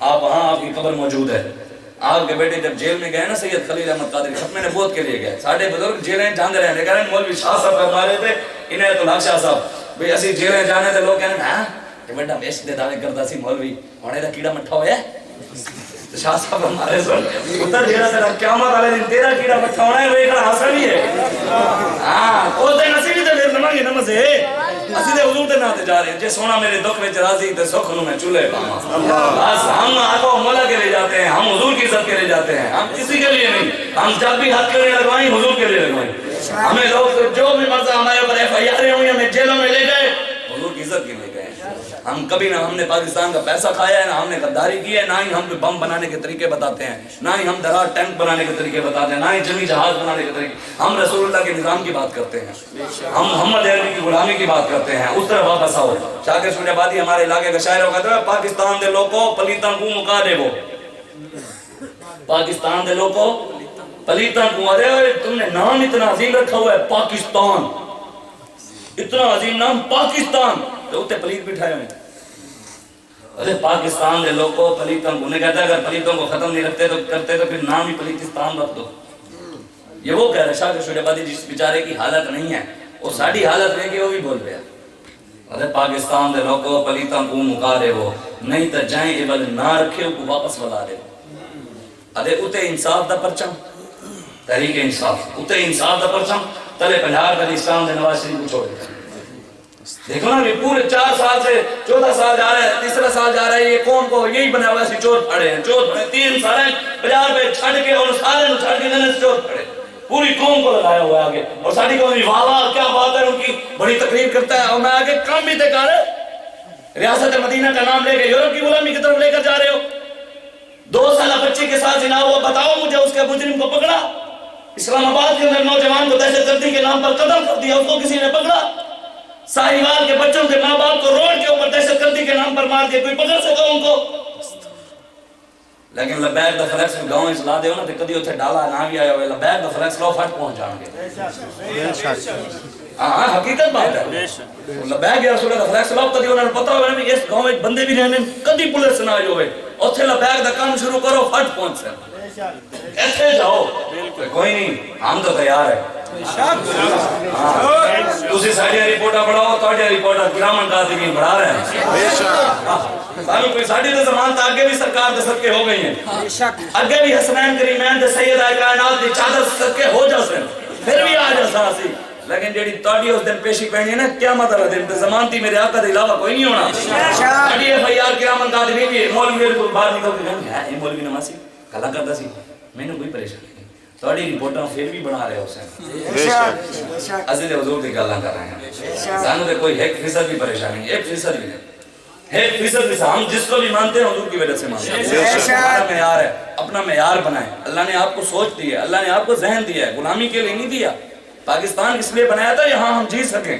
آپ وہاں آپ کی قبر موجود ہے. آپ کے بیٹے جب جیل میں گئے نا سید خلیل احمد قادری ختم نبوت کے لیے گئے, ساڑھے بزرگ جیلیں جاندے رہنے کہہ رہے ہیں مولوی شاہ صاحب فرما رہے تھے عنایت اللہ شاہ صاحب بھئی اسی جیلیں جانے تھے, لوگ کہنے ہاں کہ بڑا بیشت دے دعوے کرتا سی مولوی ہونے دا کیڑا مٹھا ہویا ہے. شاہ صاحب ہمارے سن اتر جیڑا تیرا قیامت والے دن تیرا کیڑا مٹھا ہونا ہے, وہ ایک حاصل بھی ہے. ہاں وہ تے نصیب تے پھر نمانگے نمازے اسی دے حضور دے ناتے جا رہے ہیں. جے سونا میرے دکھ وچ راضی تے سکھ نو میں چولہے پاواں. بس ہم آقا مولا کے لے جاتے ہیں, ہم حضور کی عزت کے لے جاتے ہیں, ہم کسی کے لیے نہیں. ہم جب بھی ہاتھ کرنے لگوائیں حضور کے لیے لگوائیں. ہمیں لوگ جو بھی مرضا ہمارے اوپر FIR ہوئی, ہمیں جیلوں میں لے گئے, حضور کی عزت کے لے گئے. ہم کبھی نہ ہم نے پاکستان کا پیسہ کھایا ہے, نہ ہم نے غداری کی ہے, نہ ہی ہم بم بنانے کے طریقے بتاتے ہیں, نہ ہی ہم درار ٹینک بنانے کے طریقے بتاتے ہیں, نہ ہی جنگی جہاز بنانے کے طریقے. ہم رسول اللہ کے نظام کی بات کرتے ہیں, ہم محمد عربی کی غلامی کی بات کرتے ہیں. اس طرح واپس آؤ. شاکر سونے آبادی ہمارے علاقے کا شاعر ہوگا, پاکستان دے لوگوں پلیتاں کو مکا دے, وہ پاکستان دے لوگوں پلیتاں کو مکا دے. تم نے نام اتنا عظیم رکھا ہوا ہے پاکستان, اتنا عظیم نام پاکستان, تو اتنے پلیت بٹھائے ہوئے. ارے پاکستان دے لوگوں پلیتوں کو, انہیں کہتا ہے اگر پلیتوں کو ختم نہیں رکھتے تو کرتے تو پھر نام ہی پلیتستان رکھ دو. یہ وہ کہہ رہا ہے شاہ شجاع آبادی جس بیچارے کی حالت نہیں ہے, وہ ساڑھی حالت نہیں کہ وہ بھی بول رہا ہے. ارے پاکستان دے لوگوں پلیتاں کو مکا دے وہ نہیں تو جائیں یہ بل نہ رکھے کو واپس بلا دے ادھے اتے انصاف دا پرچم تحریک انصاف اتے انصاف دا پرچم تلے پنجاب علی اسلام دے نواز شریف کو چھوڑ دے دیکھو نا یہ پورے 4 سال سے 14 سال جا رہا ہے تیسرا سال جا رہا ہے یہ قوم کو یہی بنا ہوا ہے چور پھڑے ہیں چور پھڑے 3 سال ہیں 50 پہ چھڑ کے اور سارے نو چھڑ کے جنے سے چور پھڑے پوری قوم کو لگایا ہوا ہے آگے اور ساری قوم واہ واہ کیا بات ہے ان کی بڑی تقریر کرتا ہے اور میں آگے کام بھی دیکھا رہے ریاست مدینہ کا نام لے کے یورپ کی غلامی کی طرف لے کر جا رہے ہو 2 سالہ بچی کے ساتھ زنا ہوا بتاؤ مجھے اس کے مجرم کو پکڑا اسلام آباد کے اندر نوجوان کو دہشت گردی کے نام پر قتل کر دیا اس کو کسی نے پکڑا ساہیوال کے بچوں کے ماں باپ کو روڈ کے اوپر دہشت گردی کے نام پر مار دیا کوئی پکڑ سکا ان کو لیکن لبیک دا فلیکس گاؤں اس لا دے ہو نا تے کدی اتھے ڈالا نہ بھی آیا ہوئے لبیک دا فلیکس لو فٹ پہنچ جان گے ہاں حقیقت بات ہے لبیک یا رسول اللہ فلیکس لو کدی انہوں نے پتا ہوئے نا اس گاؤں میں بندے بھی رہنے کدی پولیس نہ آئی ہوئے اتھے لبیک دا کام شروع کرو فٹ پہنچ سے ایسے جاؤ کوئی نہیں ہم تو تیار ہے تسی ساڑھیا رپورٹا بڑھاؤ توڑیا رپورٹا کرامن کاتبین بڑھا رہے ہیں سالو کوئی ساڑھی دے زمان تا آگے بھی سرکار دے صدقے ہو گئی ہیں آگے بھی حسنین کریمین دے سید آئے کائنات دی چادر صدقے ہو جا سن پھر بھی آج ایسا سی لیکن جیڑی توڑی اس دن پیشی پہنی ہے نا کیا مطلب دن تے زمان تھی میرے آقا دے علاوہ کوئی نہیں ہونا ساڑھی ایف آئی آر کرامن کاتبین بھی مولوی میرے کو باہر نکل کے کہیں یہ مولوی نماسی کلا کرتا سی میں نے کوئی پریشانی نہیں توڑی رپورٹاں پھر بھی بنا رہے ہو سن عزیز حضور دی گلاں کر رہے ہیں سانو دے کوئی 1% بھی پریشانی نہیں 1% بھی نہیں 1% بھی ہم جس کو بھی مانتے ہیں حضور کی وجہ سے مانتے ہیں ہمارا معیار ہے اپنا معیار بنائیں اللہ نے آپ کو سوچ دی ہے اللہ نے آپ کو ذہن دیا ہے غلامی کے لیے نہیں دیا پاکستان اس لیے بنایا تھا یہاں ہم جی سکیں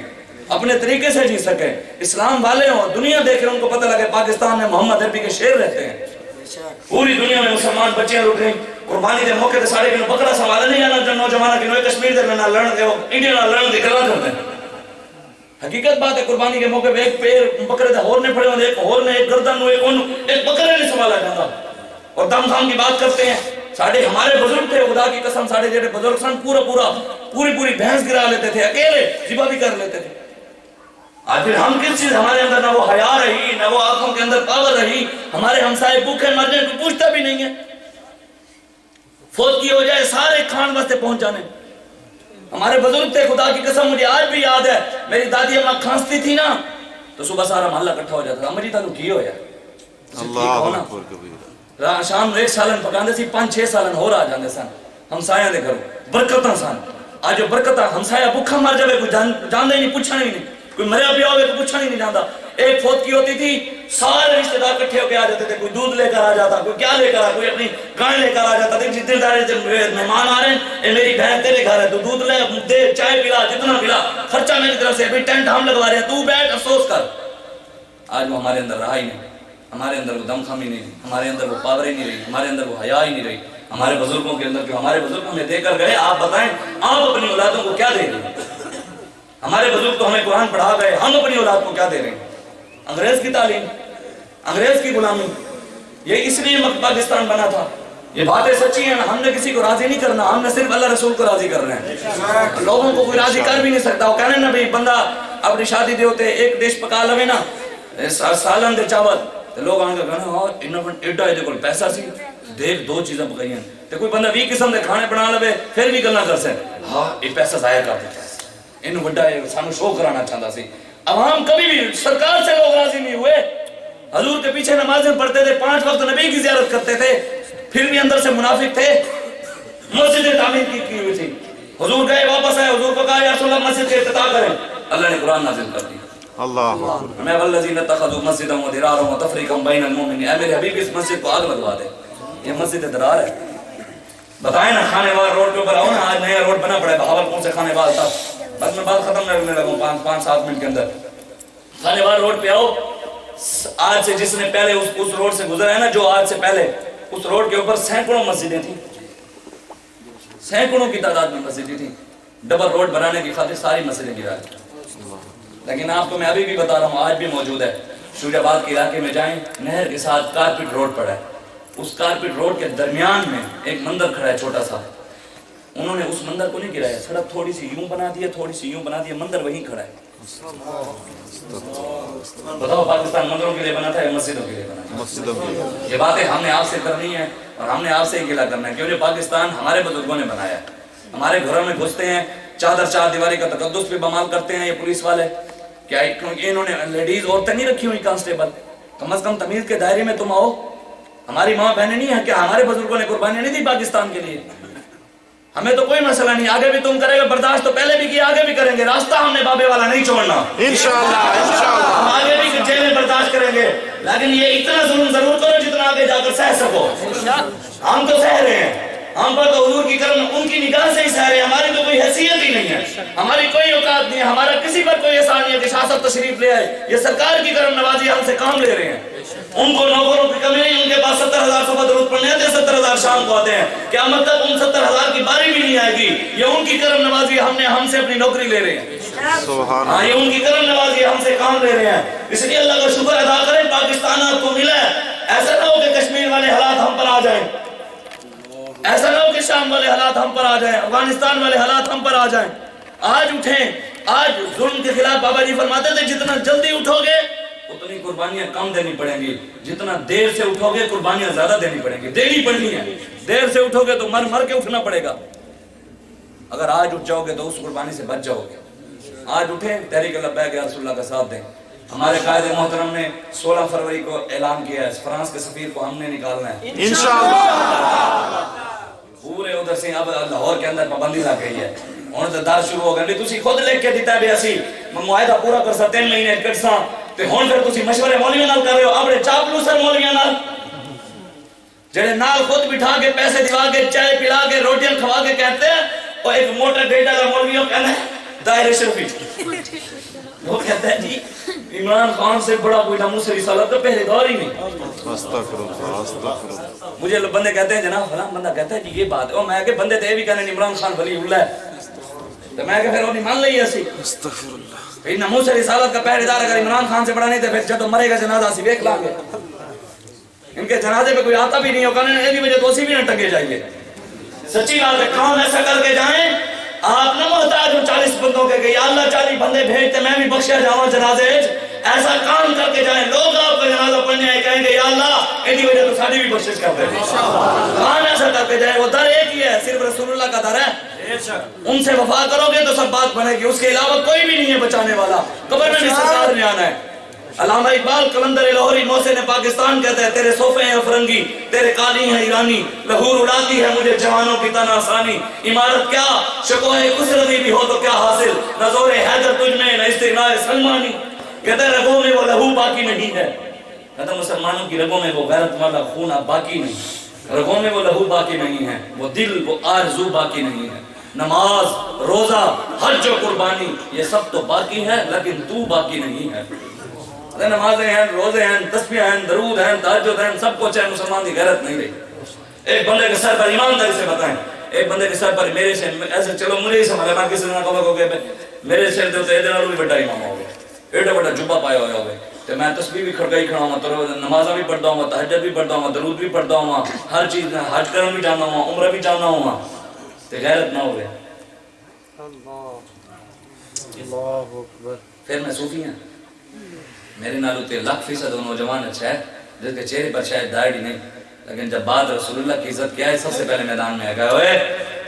اپنے طریقے سے جی سکیں اسلام والے ہوں دنیا دیکھیں ان کو پتہ لگے پاکستان میں محمد عربی کے شیر رہتے ہیں پوری دنیا میں مسلمان بچیاں لوٹ رہے ہیں قربانی دے موقع تے ساڑے کنو بکرا سوالا نہیں آنا جن نوجوانہ کنو کشمیر دے نہ لڑن دے انڈیا نہ لڑن دے کرنا کرتے ہیں حقیقت بات ہے قربانی کے موقع پہ ایک پیر بکرے دے ہور نے پڑے ہوندے ایک ہور نے ایک گردن نو ایک بکرے نے سوالا جاتا اور دم خام کی بات کرتے ہیں ساڑے ہمارے بزرگ تھے خدا کی قسم ساڑے جڑے بزرگ سن پوری بھینس گرا لیتے تھے اکیلے ذبح بھی کر لیتے تھے آج پھر ہم کس چیز ہمارے اندر نہ وہ حیا رہی نہ وہ آنکھوں کے اندر پاور رہی ہمارے ہمسائے بھوکے مر جائیں کوئی پوچھتا بھی نہیں ہے فوت کی ہو جائے سارے کھان واسطے پہنچ جانے ہمارے بزرگ تھے خدا کی قسم مجھے آج بھی یاد ہے میری دادی اماں کھانستی تھی نا تو صبح سارا محلہ اکٹھا ہو جاتا تھا امجی تھا تو کی ہو یا اللہ اکبر کبیر شام میں 1 سالن پکاندے سی 5-6 سالن ہو رہا جاندے سن ہمسایاں دے گھروں برکتاں سن آج جو برکتاں ہمسایا بھوکا مر جاوے کوئی جاندا ہی نہیں پوچھنا ہی نہیں کوئی مریا پیا ہوگا تو پوچھنا ہی نہیں جانتا ایک فوت کی ہوتی تھی سارے رشتہ دار اکٹھے ہو کے آ جاتے تھے کوئی دودھ لے کر آ جاتا کوئی کیا لے کر آ کوئی اپنی گائے لے کر آ جاتا تھا جتنے دارے مہمان آ رہے ہیں اے میری بہن تیرے گھر ہے تو دودھ لے دے چائے پلا جتنا پلا خرچہ میری طرف سے ابھی ٹینٹ ہم لگوا رہے ہیں تو بیٹھ افسوس کر آج وہ ہمارے اندر رہا ہی نہیں ہمارے اندر وہ دم خامی نہیں ہمارے اندر وہ پاور ہی نہیں رہی ہمارے اندر وہ حیا ہی نہیں رہی ہمارے بزرگوں کے اندر جو ہمارے بزرگ ہمیں دے کر گئے آپ بتائیں آپ اپنی اولادوں کو کیا دے رہے ہیں ہمارے بزرگ تو ہمیں قرآن پڑھا گئے ہم اپنی اولاد کو کیا دے رہے ہیں انگریز کی تعلیم انگریز کی غلامی یہ اس لیے پاکستان بنا تھا یہ باتیں سچی ہیں ہم نے کسی کو راضی نہیں کرنا ہم نے صرف اللہ رسول کو راضی کر رہے ہیں لوگوں کو کوئی راضی کر بھی نہیں سکتا وہ کہنے نا بھئی بندہ اپنی شادی دے ہوتے ایک ڈش پکا لوے نا سالن دے چاول تو لوگ آنے کا کہنا ہاں انہوں ایڈا ہے کوئی پیسہ سی دیکھ 2 چیزیں پکائی ہیں تو کوئی بندہ 20 قسم دے کھانے بنا لوے پھر بھی گلنا کر سیں ہاں یہ پیسہ ضائع کر دیتا ہے انہوں بڑا ہے سانو شو کرانا چاہتا سی عوام کبھی بھی سرکار سے لوگ راضی نہیں ہوئے حضور کے پیچھے نمازیں پڑھتے تھے 5 وقت نبی کی زیارت کرتے تھے پھر بھی اندر سے منافق تھے مسجد تعمیر کی ہوئی تھی حضور گئے واپس آئے حضور کو کہا یا رسول اللہ مسجد کے افتتاح کریں اللہ نے قرآن نازل کر دیا اللہ اکبر میں والذین اتخذوا مسجدا وضرارا وتفریقا بین المؤمنین اے میرے حبیب اس مسجد کو آگ لگوا دے یہ مسجد درار ہے بتائیں نا خانے وال روڈ کے اوپر آؤ نا آج نیا روڈ بنا پڑا ہے بہاولپور سے خانے وال تک بس میں بات ختم کرنے لگوں 5-7 منٹ کے اندر خانے وال روڈ پہ آؤ آج سے جس نے پہلے اس روڈ سے گزرا ہے نا جو آج سے پہلے اس روڈ کے اوپر سینکڑوں مسجدیں تھیں سینکڑوں کی تعداد میں مسجدیں تھیں ڈبل روڈ بنانے کی خاطر ساری مسجدیں گرا دی لیکن آپ کو میں ابھی بھی بتا رہا ہوں آج بھی موجود ہے شوریہ آباد کے علاقے میں جائیں نہر کے ساتھ کارپٹ روڈ پڑا ہے اس کارپٹ روڈ کے درمیان میں ایک مندر کھڑا ہے چھوٹا سا انہوں نے اس مندر کو نہیں گرایا سڑک تھوڑی سی یوں بنا دیا تھوڑی سی یوں بنا دیا مندر وہیں کھڑا ہے بتاؤ پاکستان مندروں کے لیے بنا تھا یا مسجدوں کے لیے بنا تھا؟ مسجدوں کے لیے. یہ باتیں ہم نے آپ سے کرنی ہے اور ہم نے آپ سے ہی گلہ کرنا ہے، کیونکہ پاکستان ہمارے بزرگوں نے بنایا ہے. ہمارے گھروں میں گھستے ہیں، چادر چار دیواری کا تقدس بھی بمال کرتے ہیں یہ پولیس والے. کیا کیونکہ انہوں نے لیڈیز عورتیں نہیں رکھی ہوئی کانسٹیبل؟ کم از کم تمیز کے دائرے میں تم آؤ. ہماری ماں بہنیں نہیں ہیں کیا؟ ہمارے بزرگوں نے قربانیاں نہیں دی پاکستان کے لیے؟ ہمیں تو کوئی مسئلہ نہیں، آگے بھی تم کرے گا برداشت، تو پہلے بھی کیا آگے بھی کریں گے. راستہ ہم نے بابے والا نہیں چھوڑنا، انشاءاللہ انشاءاللہ. ہم آگے بھی جیلیں برداشت کریں گے، لیکن یہ اتنا ظلم ضرور کرو جتنا آگے جا کر سہ سکو. ہم تو سہ رہے ہیں، ہم پر تو حضور کی کرم ان کی نگاہ سے ہی سہ رہے ہیں. ہماری تو کوئی حیثیت ہی نہیں ہے، ہماری کوئی اوقات نہیں ہے، ہمارا کسی پر کوئی احسان نہیں ہے کہ شاہ صاحب تشریف لے آئے. یہ سرکار کی کرم نوازی، ہم سے کام لے رہے ہیں. ان کو نوکروں کی کمی نہیں، ان کے پاس 70,000 صبح درود پڑھنے آتے ہیں، 70,000 شام کو آتے ہیں. قیامت تک ان 70,000 کی باری بھی نہیں آئے گی. یہ ان کی کرم نوازی، ہم سے اپنی نوکری لے رہے ہیں. سبحان ہاں، یہ ان کی کرم نوازی، ہم سے کام لے رہے ہیں. اس لیے اللہ کا شکر ادا کریں، پاکستان آپ کو ملا ہے. ایسا نہ ہو کہ کشمیر والے حالات ہم پر آ جائیں، ایسا نہ ہو کہ شام والے حالات ہم پر آ جائیں، افغانستان والے حالات ہم پر آ جائیں. آج اٹھیں، آج ظلم کے خلاف بابا جی فرماتے تھے جتنا جلدی اٹھو گے اتنی قربانیاں کم دینی پڑیں گی، جتنا دیر سے اٹھو گے قربانیاں زیادہ دینی پڑیں گی. دینی پڑنی ہے، دیر سے اٹھو گے تو مر کے اٹھنا پڑے گا. اگر آج اٹھ جاؤ گے تو اس قربانی سے بچ جاؤ گے. آج اٹھیں، تحریک لبیک یا رسول اللہ کا ساتھ دیں. ہمارے قائد محترم نے 16 فروری کو اعلان کیا ہے فرانس کے سفیر کو ہم نے نکالنا ہے انشاءاللہ. پورے ادھر سے. اب لاہور کے اندر پابندی لگ گئی ہے، ہن تے در شروع ہو گئے. تسی خود لکھ کے دیتا ہے بھی اسی معاہدہ پورا کرسا 3 مہینے کٹساں، تے ہن پھر تسی مشورے مولویوں نال کر رہے ہو، اپنے چاپلوس ہے مولویوں نال جڑے نال خود بٹھا کے پیسے دیوا کے چائے پلا کے روٹیاں کھوا کے کہتے ہیں. اور ایک موٹا ڈیٹا کا مولویوں کہنا ہے دائرے شریف، وہ کہتا ہے جی عمران خان سے بڑا کوئی ناموس رسالت کا پہرے دار ہی نہیں. استغفر اللہ استغفر اللہ. مجھے بندے کہتے ہیں جناب فلاں بندہ کہتا ہے جی یہ بات ہے، اور میں کہ بندے تے بھی کہنے عمران خان ولی اللہ ہے، تو میں کہ پھر وہ نہیں مان لئی اسی. استغفر اللہ. پھر ناموس رسالت کا پہرے دار اگر عمران خان سے بڑا نہیں تو پھر جب مرے گا جنازہ اسی دیکھ لیں گے. ان کے جنازے پہ کوئی آتا بھی نہیں ہوگا، یہ وجہ تو اسی بھی نہ ٹنگے جائیں گے. سچی بات ہے، کام ایسا کر کے جائیں آپ نہ محتاج ہو 40 بندوں کے کہ یا اللہ 40 بندے بھیجتے میں بھی بخشیا جاؤں جنازے. ایسا کام کر کے جائیں، لوگ آپ کا جنازہ پڑھنے آئے کہیں گے یا اللہ ان کی وجہ تو ساری بھی بخشش کر دے. کام ایسا کر کے جائیں. وہ در ایک ہی ہے، صرف رسول اللہ کا در ہے. ان سے وفا کرو گے تو سب بات بنے گی، اس کے علاوہ کوئی بھی نہیں ہے بچانے والا. قبر میں بھی سرکار نے آنا ہے. علامہ اقبال کلندر لاہوری محسن پاکستان کہتا ہے تیرے صوفے ہیں افرنگی، تیرے قالی ہیں ایرانی، لہور اڑاتی ہے مجھے جوانوں کی تن آسانی. عمارت کیا شکوہ خسروی بھی ہو تو کیا حاصل، نہ زور حیدر تجھ میں نہ استغناء سلمانی. کہتا ہے رگوں میں وہ لہو باقی نہیں ہے، کہتا ہے مسلمانوں کی رگوں میں وہ غیرت والا خون اب باقی نہیں. رگوں میں وہ لہو باقی نہیں ہے، وہ دل وہ آرزو باقی نہیں ہے. نماز روزہ حج و قربانی یہ سب تو باقی ہے لیکن تو باقی نہیں ہے. نمازیں ہیں، روزے ہیں، تسبیح ہیں، درود ہیں، تہجد ہیں، سب کچھ ہے، مسلمان کی غیرت نہیں رہی. ایک بندے کے سر پر ایمانداری سے بتائیں، ایک بندے کے سر پر میرے سے ایسے چلو مجھے ہی سمجھے میں کسی نے کہا ہو گیا میرے سر دے تے ادھر بھی بڑا امام ہو گیا، ایڈا بڑا جبہ پایا ہوا ہوگا تو میں تسبیح بھی کھڑکائی کھڑا ہوں، تو نمازاں بھی پڑھتا ہوں، تہجد بھی پڑھتا ہوں، درود بھی پڑھتا ہوں، ہر چیز حج کرنا بھی جانا ہوں، عمرہ بھی جانا ہوں، تو غیرت نہ ہو گیا. اللہ اکبر. پھر میں صوفی ہیں، میرے نالو تے 100% نوجوان اچھا ہے جس کے چہرے پر شاید داڑھی نہیں، لیکن جب بات رسول اللہ کی عزت کیا ہے سب سے پہلے میدان میں آگئے ہوئے.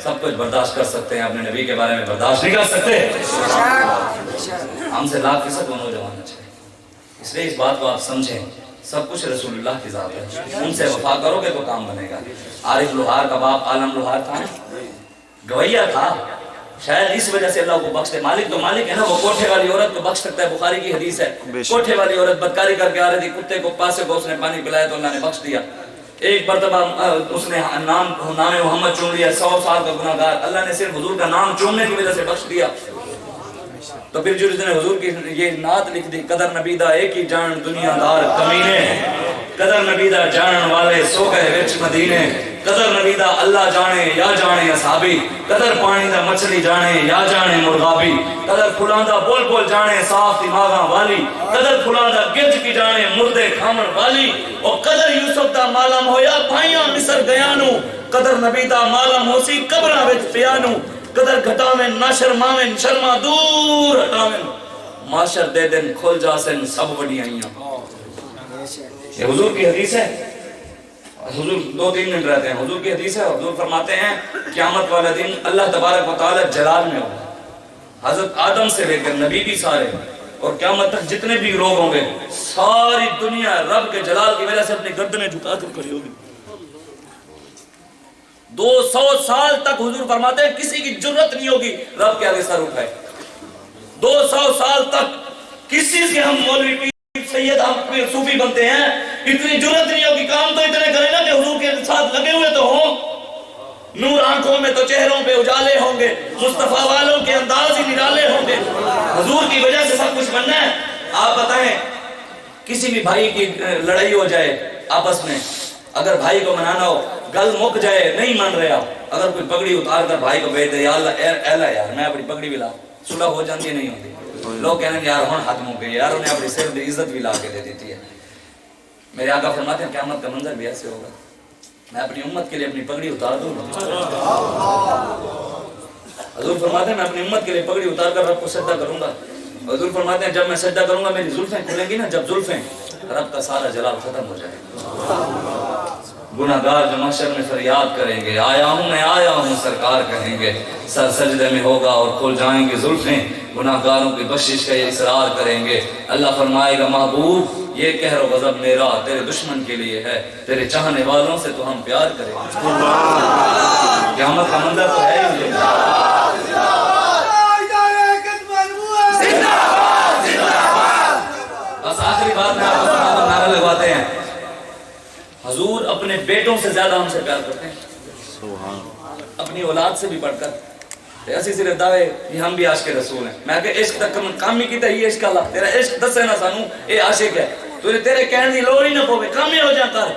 سب کچھ برداشت کر سکتے ہیں، اپنے نبی کے بارے میں برداشت نہیں کر سکتے. ہم سے 100% نوجوان اچھا ہے. اس لیے اس بات کو آپ سمجھیں، سب کچھ رسول اللہ کی ذات ہے، ان سے وفا کرو گے تو کام بنے گا. عارف لوہار کا باپ عالم لوہار تھا، گویا تھا، شاید اس وجہ سے اللہ کو بخش دے. مالک تو مالک ہے نا، وہ کوٹھے والی عورت کو بخش سکتا ہے، بخاری کی حدیث ہے. کوٹھے والی عورت بدکاری کر کے آ رہی تھی، کتے کو پاسے کو اس نے پانی پلایا تو اللہ نے بخش دیا. ایک مرتبہ اس نے نام محمد چون لیا، 100 سال کا گناہ گار، اللہ نے صرف حضور کا نام چوننے کی وجہ سے بخش دیا. تو پھر جو نے حضور کی یہ نعت لکھ دی، قدر نبیدہ ایک ہی جان دنیا دار کمینے، قدر نبیدہ جانن والے سو گئے وچ مدینے. قدر نبیدہ اللہ جانے یا جانے اصحابی، قدر پانی دا مچھلی جانے یا جانے مرغابی. قدر پھلاندہ بول بول جانے صاف دماغاں والی، قدر پھلاندہ گج کی جانے مردے کھامن والی. اور قدر یوسف دا مالم ہویا بھائیاں مصر گیانو، قدر نبیدہ مالم ہو سی قبراں وچ پیانو. قدر گھٹاویں نہ شرماویں شرما دور ہٹاویں، معاشر دے دن کھل جاسن سب وڈیائیاں. یہ حضور کی حدیث ہے. حضور 2-3 منٹ رہتے ہیں. حضور کی حدیث ہے. حضور فرماتے ہیں قیامت والا دن اللہ تبارک و تعالی جلال میں ہوگا. حضرت آدم سے لے کر نبی بھی سارے اور قیامت تک جتنے بھی لوگ ہوں گے ساری دنیا رب کے جلال کی وجہ سے اپنی گردنیں جھکا کر کھڑی ہوگی. 200 سال تک حضور فرماتے ہیں کسی کی جرت نہیں ہوگی رب کے آگے سر اٹھائے. 200 سال تک کسی سے ہم مولوی پیر سید ہم صوفی بنتے ہیں اتنی جرت نہیں ہوگی. کام تو اتنے کریں نا کہ حضور کے ساتھ لگے ہوئے تو ہوں. نور آنکھوں میں تو چہروں پہ اجالے ہوں گے. مصطفیٰ والوں کے انداز ہی نرالے ہوں گے. حضور کی وجہ سے سب کچھ بننا ہے. آپ بتائیں کسی بھی بھائی کی لڑائی ہو جائے آپس میں, اگر بھائی کو منانا ہو, گل مک جائے نہیں مان رہا, اگر کوئی پگڑی اتار کر بھائی کو بھیج دے یا اللہ یار میں اپنی پگڑی بھی لا, صلح ہو جاتی ہے نہیں ہوتی. لوگ کہنے گے یار ہون ختم ہو گئی یار, انہیں اپنی سر دی عزت بھی لا کے دے دیتی ہے. میرے آقا فرماتے ہیں قیامت کا منظر بھی ایسے ہوگا. میں اپنی امت کے لیے اپنی پگڑی اتار دوں. حضور فرماتے ہیں میں اپنی امت کے لیے پگڑی اتار کر رب کو سجدہ کروں گا. حضور فرماتے ہیں جب میں سجدہ کروں گا میری زلفیں کھلیں گی نا, جب زلفیں رب کا سارا جلال ختم ہو جائے گا. گناہگار جو محشر میں فریاد کریں گے آیا ہوں سرکار کہیں گے, سر سجدے میں ہوگا اور کھل جائیں گے زلفیں. گناہگاروں کی بخشش کا یہ اصرار کریں گے. اللہ فرمائے گا محبوب یہ کہر و غضب میرا تیرے دشمن کے لیے ہے, تیرے چاہنے والوں سے تو ہم پیار کریں گے. قیامت کا منظر تو ہے ہی. بس آخری بات میں آپ کو سنا دو, نعرہ لگواتے ہیں. حضور اپنے بیٹوں سے زیادہ ہم سے پیار کرتے ہیں, اپنی اولاد سے بھی بڑھ کر. ایسی صرف دعوے کہ ہم بھی عاشق رسول ہیں. میں کہ عشق تک کام ہی کیتا ہی عشق اللہ, تیرا عشق دس ہے نا سانو اے عاشق ہے, تیرے کہنے دی لوڑ ہی نہ پوے, کام ہی ہو جا کر.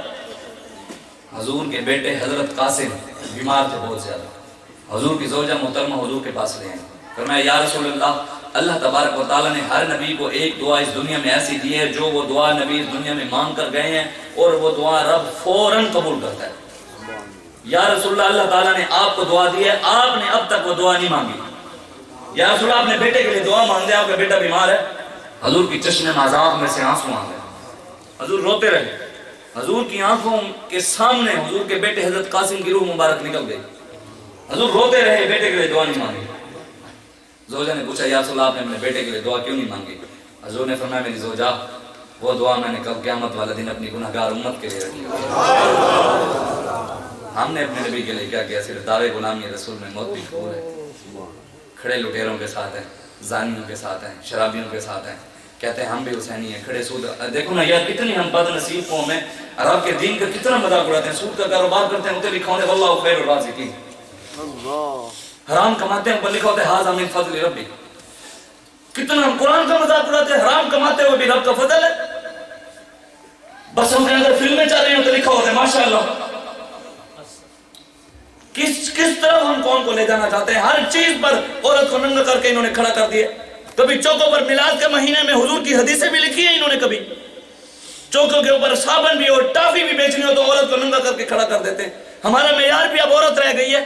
حضور کے بیٹے حضرت قاسم بیمار تھے بہت زیادہ. حضور کی زوجہ محترمہ حضور کے پاس لے آئیں. فرمایا یا رسول اللہ, اللہ تبارک و تعالیٰ نے ہر نبی کو ایک دعا اس دنیا میں ایسی دی ہے جو وہ دعا نبی اس دنیا میں مانگ کر گئے ہیں اور وہ دعا رب فوراً قبول کرتا ہے. یا رسول اللہ, اللہ تعالیٰ نے آپ کو دعا دی ہے, آپ نے اب تک وہ دعا نہیں مانگی. یا رسول اللہ, اپنے بیٹے کے لیے دعا مانگ دیں, آپ کا بیٹا بیمار ہے. حضور کی چشم مذاق میں سے آنسو آ گئے. حضور روتے رہے. حضور کی آنکھوں کے سامنے حضور کے بیٹے حضرت قاسم کی روح مبارک نکل گئی. حضور روتے رہے, بیٹے کے لیے دعا نہیں مانگی. زوجہ نے پوچھا یا رسول اللہ, آپ نے اپنے بیٹے کے لیے دعا کیوں نہیں مانگی؟ حضور نے فرمایا میری زوجہ وہ دعا میں نے کل قیامت والا دن اپنی گناہگار امت کے لیے رکھی. ہم نے اپنے نبی کے لیے کیا کیا؟ صرف دعوے غلامی رسول میں موت بھی قبول ہے. کھڑے لٹیروں کے ساتھ ہیں, زانیوں کے ساتھ ہیں, شرابیوں کے ساتھ ہیں, کہتے ہیں ہم بھی حسینی ہیں. کھڑے سود, دیکھو نا یار کتنی ہم بد نصیب قوم ہیں, عرب کے دین کا کتنا مذاق اڑاتے ہیں. سود کا کاروبار کرتے ہیں, اوپر لکھا ہوتا ہے واللہ خیر الرازقین. حرام کماتے ہیں, اوپر لکھا ہوتا ہے ھذا من فضل ربی. کتنا ہم قرآن کا مذاق اڑاتے ہیں, حرام کماتے ہوئے بھی رب کا فضل ہے. بسوں کے اندر فلمیں چل رہی ہیں تو لکھا ہوتا ہے ماشاءاللہ. کس طرح ہم کون کو لے جانا چاہتے ہیں؟ ہر چیز پر عورت کو ننگا کر کے انہوں نے کھڑا کر دیا. کبھی چوکوں پر میلاد کے مہینے میں حضور کی حدیثیں بھی لکھی ہیں انہوں نے. کبھی چوکوں کے اوپر صابن بھی اور ٹافی بھی بیچنی ہو تو عورت کو ننگا کر کے کھڑا کر دیتے ہیں. ہمارا معیار بھی اب عورت رہ گئی ہے.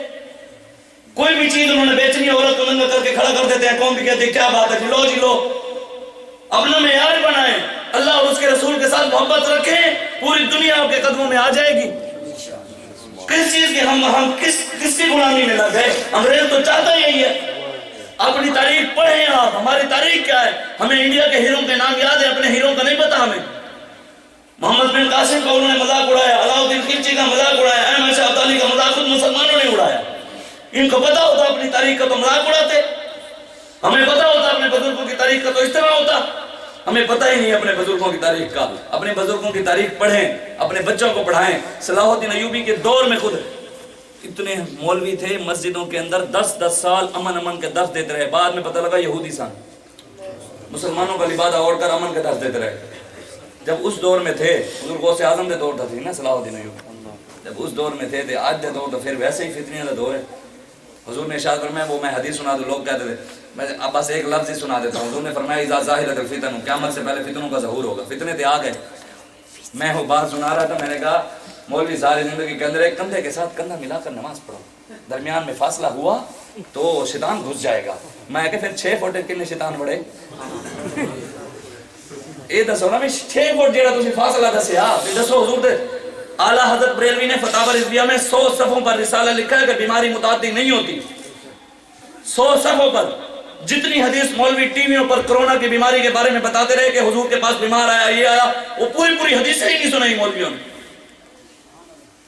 کوئی بھی چیز انہوں نے بیچنی ہے عورت کو ننگا کر کے کھڑا کر دیتے ہیں. قوم بھی کہتے ہیں کیا بات ہے جی, لو جی لو, اپنا معیار بنائیں. اللہ اور اس کے رسول کے ساتھ محبت رکھیں, پوری دنیا آپ کے قدموں میں آ جائے گی. کس چیز کے ہم کس کی غلامی میں لگ گئے؟ انگریز تو چاہتا یہی ہے. اپنی تاریخ پڑھیں آپ, ہماری تاریخ کیا ہے. ہمیں انڈیا کے ہیروں کے نام یاد ہے, اپنے ہیروں کا نہیں پتا ہمیں. محمد بن قاسم کا انہوں نے مذاق اڑایا, علاؤالدین خلجی کا مذاق اڑایا, احمد شاہ ابدالی کا مذاق خود مسلمانوں نے اڑایا. ان کو پتا ہوتا اپنی تاریخ کا تو مذاق اڑاتے. ہمیں پتا ہوتا اپنے بزرگوں کی تاریخ کا تو اجتماع ہوتا. ہمیں پتہ ہی نہیں اپنے بزرگوں کی تاریخ کا. اپنے بزرگوں کی تاریخ پڑھیں, اپنے بچوں کو پڑھائیں. صلاح الدین ایوبی کے دور میں خود اتنے مولوی تھے مسجدوں کے اندر 10 سال امن کے درس دیتے رہے. بعد میں پتہ لگا یہودی سن, مسلمانوں کا لبادہ اوڑھ کر امن کے درس دیتے رہے. جب اس دور میں تھے, حضور غوث اعظم دے دور تھی نا صلاح الدین ایوبی, جب اس دور میں تھے آج دے دور تو پھر ویسے ہی فتنیاں دا دور ہے. حضور نے ارشاد فرمایا, وہ میں حدیث سنا دوں, لوگ کہتے تھے میں اب بس ایک لفظ ہی سنا دیتا ہوں. حضور نے فرمایا اذا ظاہرت الفتن, قیامت سے پہلے فتنوں کا ظہور ہوگا. فتنے تھے آ گئے. میں وہ بات سنا رہا تھا, میں نے کہا مولوی ساری زندگی کے اندر ایک کندھے کے ساتھ کندھا ملا کر نماز پڑھو, درمیان میں فاصلہ ہوا تو شیطان گھس جائے گا. میں کہ پھر 6 فٹ کنے شیطان بڑے اے دسو نا 6 فٹ جیڑا تسی فاصلہ دسیا دسو حضور دے. اعلیٰ حضرت بریلوی نے فتاوی رضویہ میں 100 صفحوں پر رسالہ لکھا ہے کہ بیماری متعدی نہیں ہوتی. 100 صفحوں پر جتنی حدیث مولوی ٹی ویوں پر کرونا کی بیماری کے بارے میں بتاتے رہے کہ حضور کے پاس بیمار آیا یہ آیا, وہ پوری حدیثیں ہی نہیں سنائی مولویوں نے.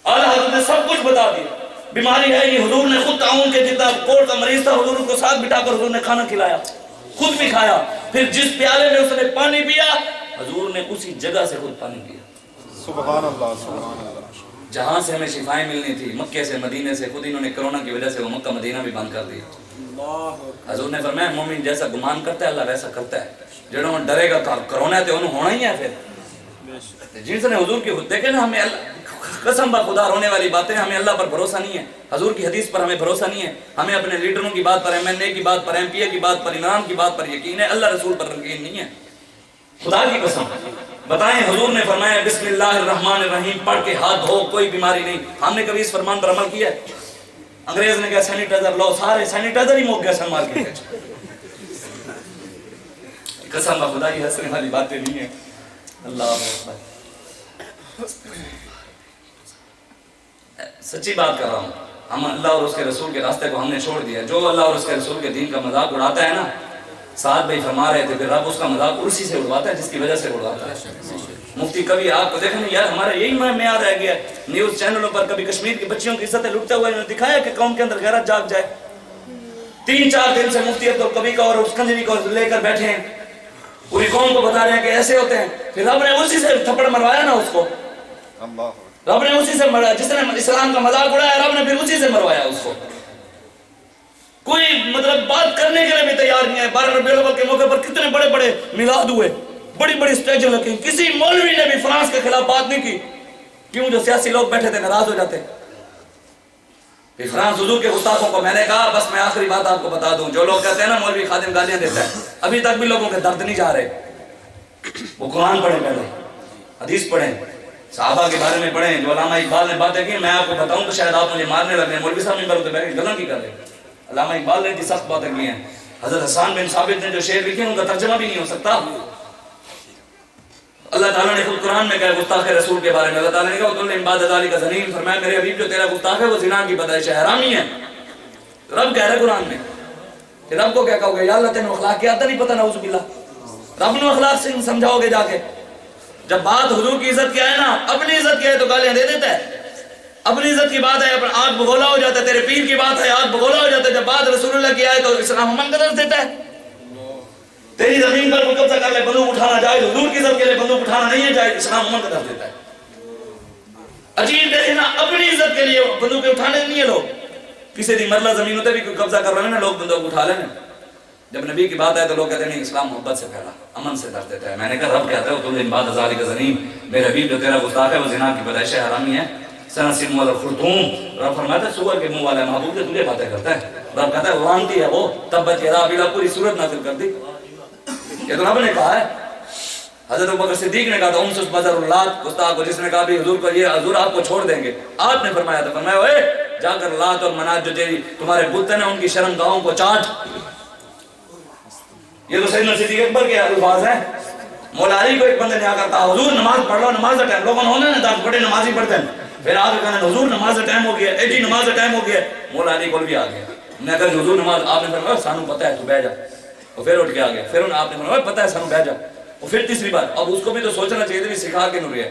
اعلیٰ حضرت نے سب کچھ بتا دیا. بیماری ہے یہ, حضور نے خود تعاون کے جتنا کوڑ کا مریض تھا حضور کو ساتھ بٹھا کر حضور نے کھانا کھلایا, خود بھی کھایا. پھر جس پیالے میں اس نے پانی پیا حضور نے اسی جگہ سے خود پانی پیا. سبحان اللہ سبحان اللہ. جہاں سے ہمیں شفائیں ملنی تھی مکے سے مدینے سے, خود انہوں نے کرونا کی وجہ سے وہ مکہ مدینہ بھی بند کر دیا. حضور نے فرمایا مومن جیسا گمان کرتا ہے اللہ ویسا کرتا ہے. جنہوں ڈرے گا کرونا ہے تو انہوں ہونا ہی ہے. پھر جن سے نے حضور کی دیکھے نا, ہمیں قسم با خدا رونے والی باتیں, ہمیں اللہ پر بھروسہ نہیں ہے, حضور کی حدیث پر ہمیں بھروسہ نہیں ہے, ہمیں اپنے لیڈروں کی بات پر, ایم این اے کی بات پر, ایم پی اے کی بات پر, امام کی بات پر یقین ہے, اللہ رسول پر یقین نہیں ہے. خدا کی قسم بتائیں حضور نے فرمایا بسم اللہ الرحمن الرحیم پڑھ کے ہاتھ دھو, کوئی بیماری نہیں. ہم نے کبھی اس فرمان پر عمل کیا ہے؟ انگریز نے کہا سینیٹائزر لو, سارے سینیٹائزر ہی موک گئے سن مار کے. قسم با خدا یہ ہنسنے والی باتیں نہیں ہیں. اللہ اکبر, سچی بات کر رہا ہوں. ہم اللہ اور اس کے رسول کے راستے کو ہم نے چھوڑ دیا. جو اللہ اور اس کے رسول کے دین کا مذاق اڑاتا ہے نا, ساتھ بھائی فرما رہے تھے, پھر رب اس کا مذاق اسی سے اڑواتا ہے جس کی وجہ سے اڑواتا ہے. مفتی کبھی آپ کو دیکھیں یار ہمارا یہی معیار رہ گیا. نیوز چینلوں پر کبھی کشمیر کی بچیوں کی عزتیں لٹتے ہوئے انہوں نے دکھایا کہ قوم کے اندر غیرت جاگ جائے. 3-4 دن سے مفتی عبدالقوی کا اور اس کنجری کو لے کر بیٹھے ہیں, پوری قوم کو بتا رہے ہیں کہ ایسے ہوتے ہیں. پھر رب نے اسی سے تھپڑ مروایا نا اس کو, رب نے اسی سے مروایا. جس نے اسلام کا مذاق اڑایا رب نے پھر اسی سے مروایا اس کو. کوئی مطلب بات کرنے کے لیے بھی تیار نہیں ہے. 12 ربیع الاول کے موقع پر کتنے بڑے بڑے میلاد ہوئے, بڑی بڑی سٹیجیں لگیں, کسی مولوی نے بھی فرانس کے خلاف بات نہیں کی. کیوں؟ جو سیاسی لوگ بیٹھے تھے ناراض ہو جاتے. پھر فرانس حضور کے گستاخوں کو میں نے کہا بس میں آخری بات آپ کو بتا دوں, جو لوگ کہتے ہیں نا مولوی خادم گالیاں دیتا ہے, ابھی تک بھی لوگوں کے درد نہیں جا رہے. وہ قرآن پڑھیں, پہلے حدیث پڑھیں, صحابہ کے بارے میں پڑھیں. جو علامہ اقبال نے باتیں کی میں آپ کو بتاؤں تو شاید آپ مجھے مارنے لگے. مولوی صاحب ممبر پہ بیٹھ کے گلاں کی کر رہے. علامہ اقبال نے اتنی سخت باتیں کی ہیں. حضرت حسان بن ثابت نے جو شعر لکھے ہیں ان کا ترجمہ بھی نہیں ہو سکتا. اللہ تعالیٰ نے خود قرآن میں کہا گستاخ رسول کے بارے میں, اللہ تعالیٰ نے کہا وَقُلْ عِبَادَ ذَلِكَ زَنِيمٌ, فرمایا میرے حبیب جو تیرا گستاخ ہے وہ زنا کی پیدائش ہے, حرامی ہے. رب کہہ رہا ہے قرآن میں. کہ رب کو کیا کہو گے, یا اللہ تینوں اخلاق کی آتا نہیں پتہ, نعوذ باللہ. رب نے اخلاق سے سمجھاؤ گے جا کے. جب بات حضور کی عزت کی آئے نا, اپنی عزت کی ہے تو گالیاں دے دیتا ہے. اپنی عزت کی بات ہے آگ بگولا ہو جاتا ہے. تیرے پیر کی بات ہے آگ بگولا ہو جاتا ہے. جب بات رسول اللہ کی آئے تو اسلام امن کا درس دیتا ہے. تیری زمین پر قبضہ کر لے بندوق اٹھانا جائز, حضور کی عزت کے لیے بندوق اٹھانا نہیں ہے جائز, اسلام امن کا درس دیتا ہے. عجیب دیکھیں نا, اپنی عزت کے لیے بندوقیں اٹھانے نہیں ہے لوگ. کسی دی مرلہ زمینوں تے بھی کوئی قبضہ کر رہے ہیں نا لوگ بندوق اٹھا لیں. جب نبی کی بات آئے تو لوگ کہتے ہیں نہیں اسلام محبت سے پھیلا, امن سے درس دیتا ہے. میں نے کہا رب کہتا ہے تم ان بات ذالک زنیم, میرے حبیب جو تیرا گستاخ ہے وہ زنا کی پیدائش ہے, حرامی ہے. سنسم والخرطوم, رب فرماتا ہے سور کے منہ والا محبوب تجھے باتیں کرتا ہے. رب کہتا ہے وانتی ہے وہ, تبت یدا ابی لہب, پوری صورت نازل کر دی. یہ تو رب نے کہا ہے. حضرت ابوبکر صدیق نے کہا تھا امسس بذر اللات, گستاخ کو جس نے کہا بھی حضور کو یہ حضور آپ کو چھوڑ دیں گے. آپ نے فرمایا تھا, فرمایا اوے جا کر لات اور منات جو تیری تمہارے بت ہیں ان کی شرم گاہوں کو چاٹ. یہ تو سیدنا صدیق اکبر کے الفاظ ہیں. مولا علی کو ایک بندے نے آ کر کہا حضور نماز پڑھ لو, نماز کا ٹائم. لوگوں نے ہونا نا بڑے نمازی پڑھتے ہیں. پھر آپ کہا حضور نماز کا ٹائم ہو گیا, جی نماز کا ٹائم ہو گیا. مولا علی کو بھی آ گیا. میں کہا حضور نماز, آپ نے فرمایا سانو پتہ ہے تو بیٹھ جا. اور پھر اٹھ کے آ گیا. پھر آپ نے فرمایا پتہ ہے سانو بیٹھ جا. اور پھر تیسری بار, اب اس کو بھی تو سوچنا چاہیے بھی سکھا کے نوری ہے.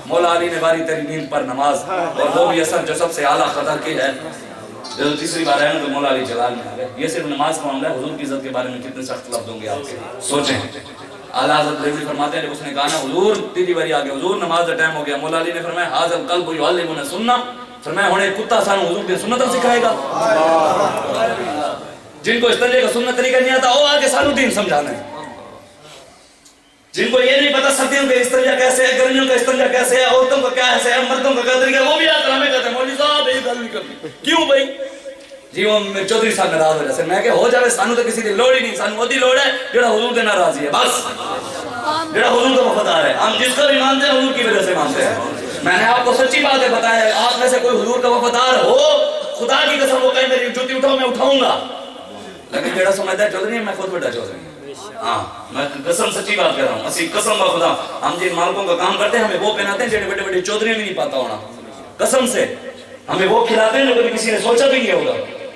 مولا علی نے باری تیری نیند پر نماز, اور وہ بھی اثر جو سب سے اعلیٰ قدر کی ہے. جب تیسری بار آئے نا تو مولا علی جلال میں آ گئے. یہ صرف نماز کا معاملہ ہے. حضور کی عزت کے بارے میں کتنے سخت لفظ ہوں گے آپ کے, سوچیں. اعلیٰ حضرت بریلوی فرماتے ہیں جب اس نے کہا نا حضور تیسری باری آ گیا, حضور نماز کا ٹائم ہو گیا. مولا علی نے فرمایا ھذا القلب یعلمنا السنہ, فرمایا ہونے ایک کتا سانو حضور کی سنت سکھائے گا. جن کو اس طرح کا سنت طریقہ نہیں آتا وہ آگے سانو دین سمجھانا ہے. جن کو یہ نہیں پتا سردیوں کا استنجا کیسے ہے, گرمیوں کا استنجا کیسے ہے, عورتوں کا کیا ہے, مردوں کا کیا طریقہ ہے, وہ بھی آ کر ہمیں کہتے ہیں مولوی صاحب یہ گل نہیں کرنی. کیوں بھائی؟ جی وہ چودھری صاحب ناراض ہو جاتے. میں کہ ہو جائے سانو تو کسی دی لوڑ ہی نہیں, سانو وہی لوڑ ہے جڑا حضور دے ناراضی ہے, بس جڑا حضور کا وفادار ہے. ہم جس کو بھی مانتے ہیں حضور کی وجہ سے مانتے ہیں. میں نے آپ کو سچی باتیں بتایا, آپ میں سے کوئی حضور کا وفادار ہو خدا کی قسم وہ کہے میری جوتی اٹھاؤ میں اٹھاؤں گا، لیکن جڑا سمجھتا ہے چودھری میں خود بڑا چودھری ہوں۔ ہاں میں قسم سچی بات کر رہا ہوں، اسی قسم با خدا ہم جن مالکوں کا کام کرتے ہیں ہمیں وہ پہناتے ہیں جڑے بڑے بڑے چودھری بھی نہیں پاتا ہونا، قسم سے ہمیں وہ کھلاتے ہیں جو کبھی کسی نے سوچا بھی نہیں ہوگا۔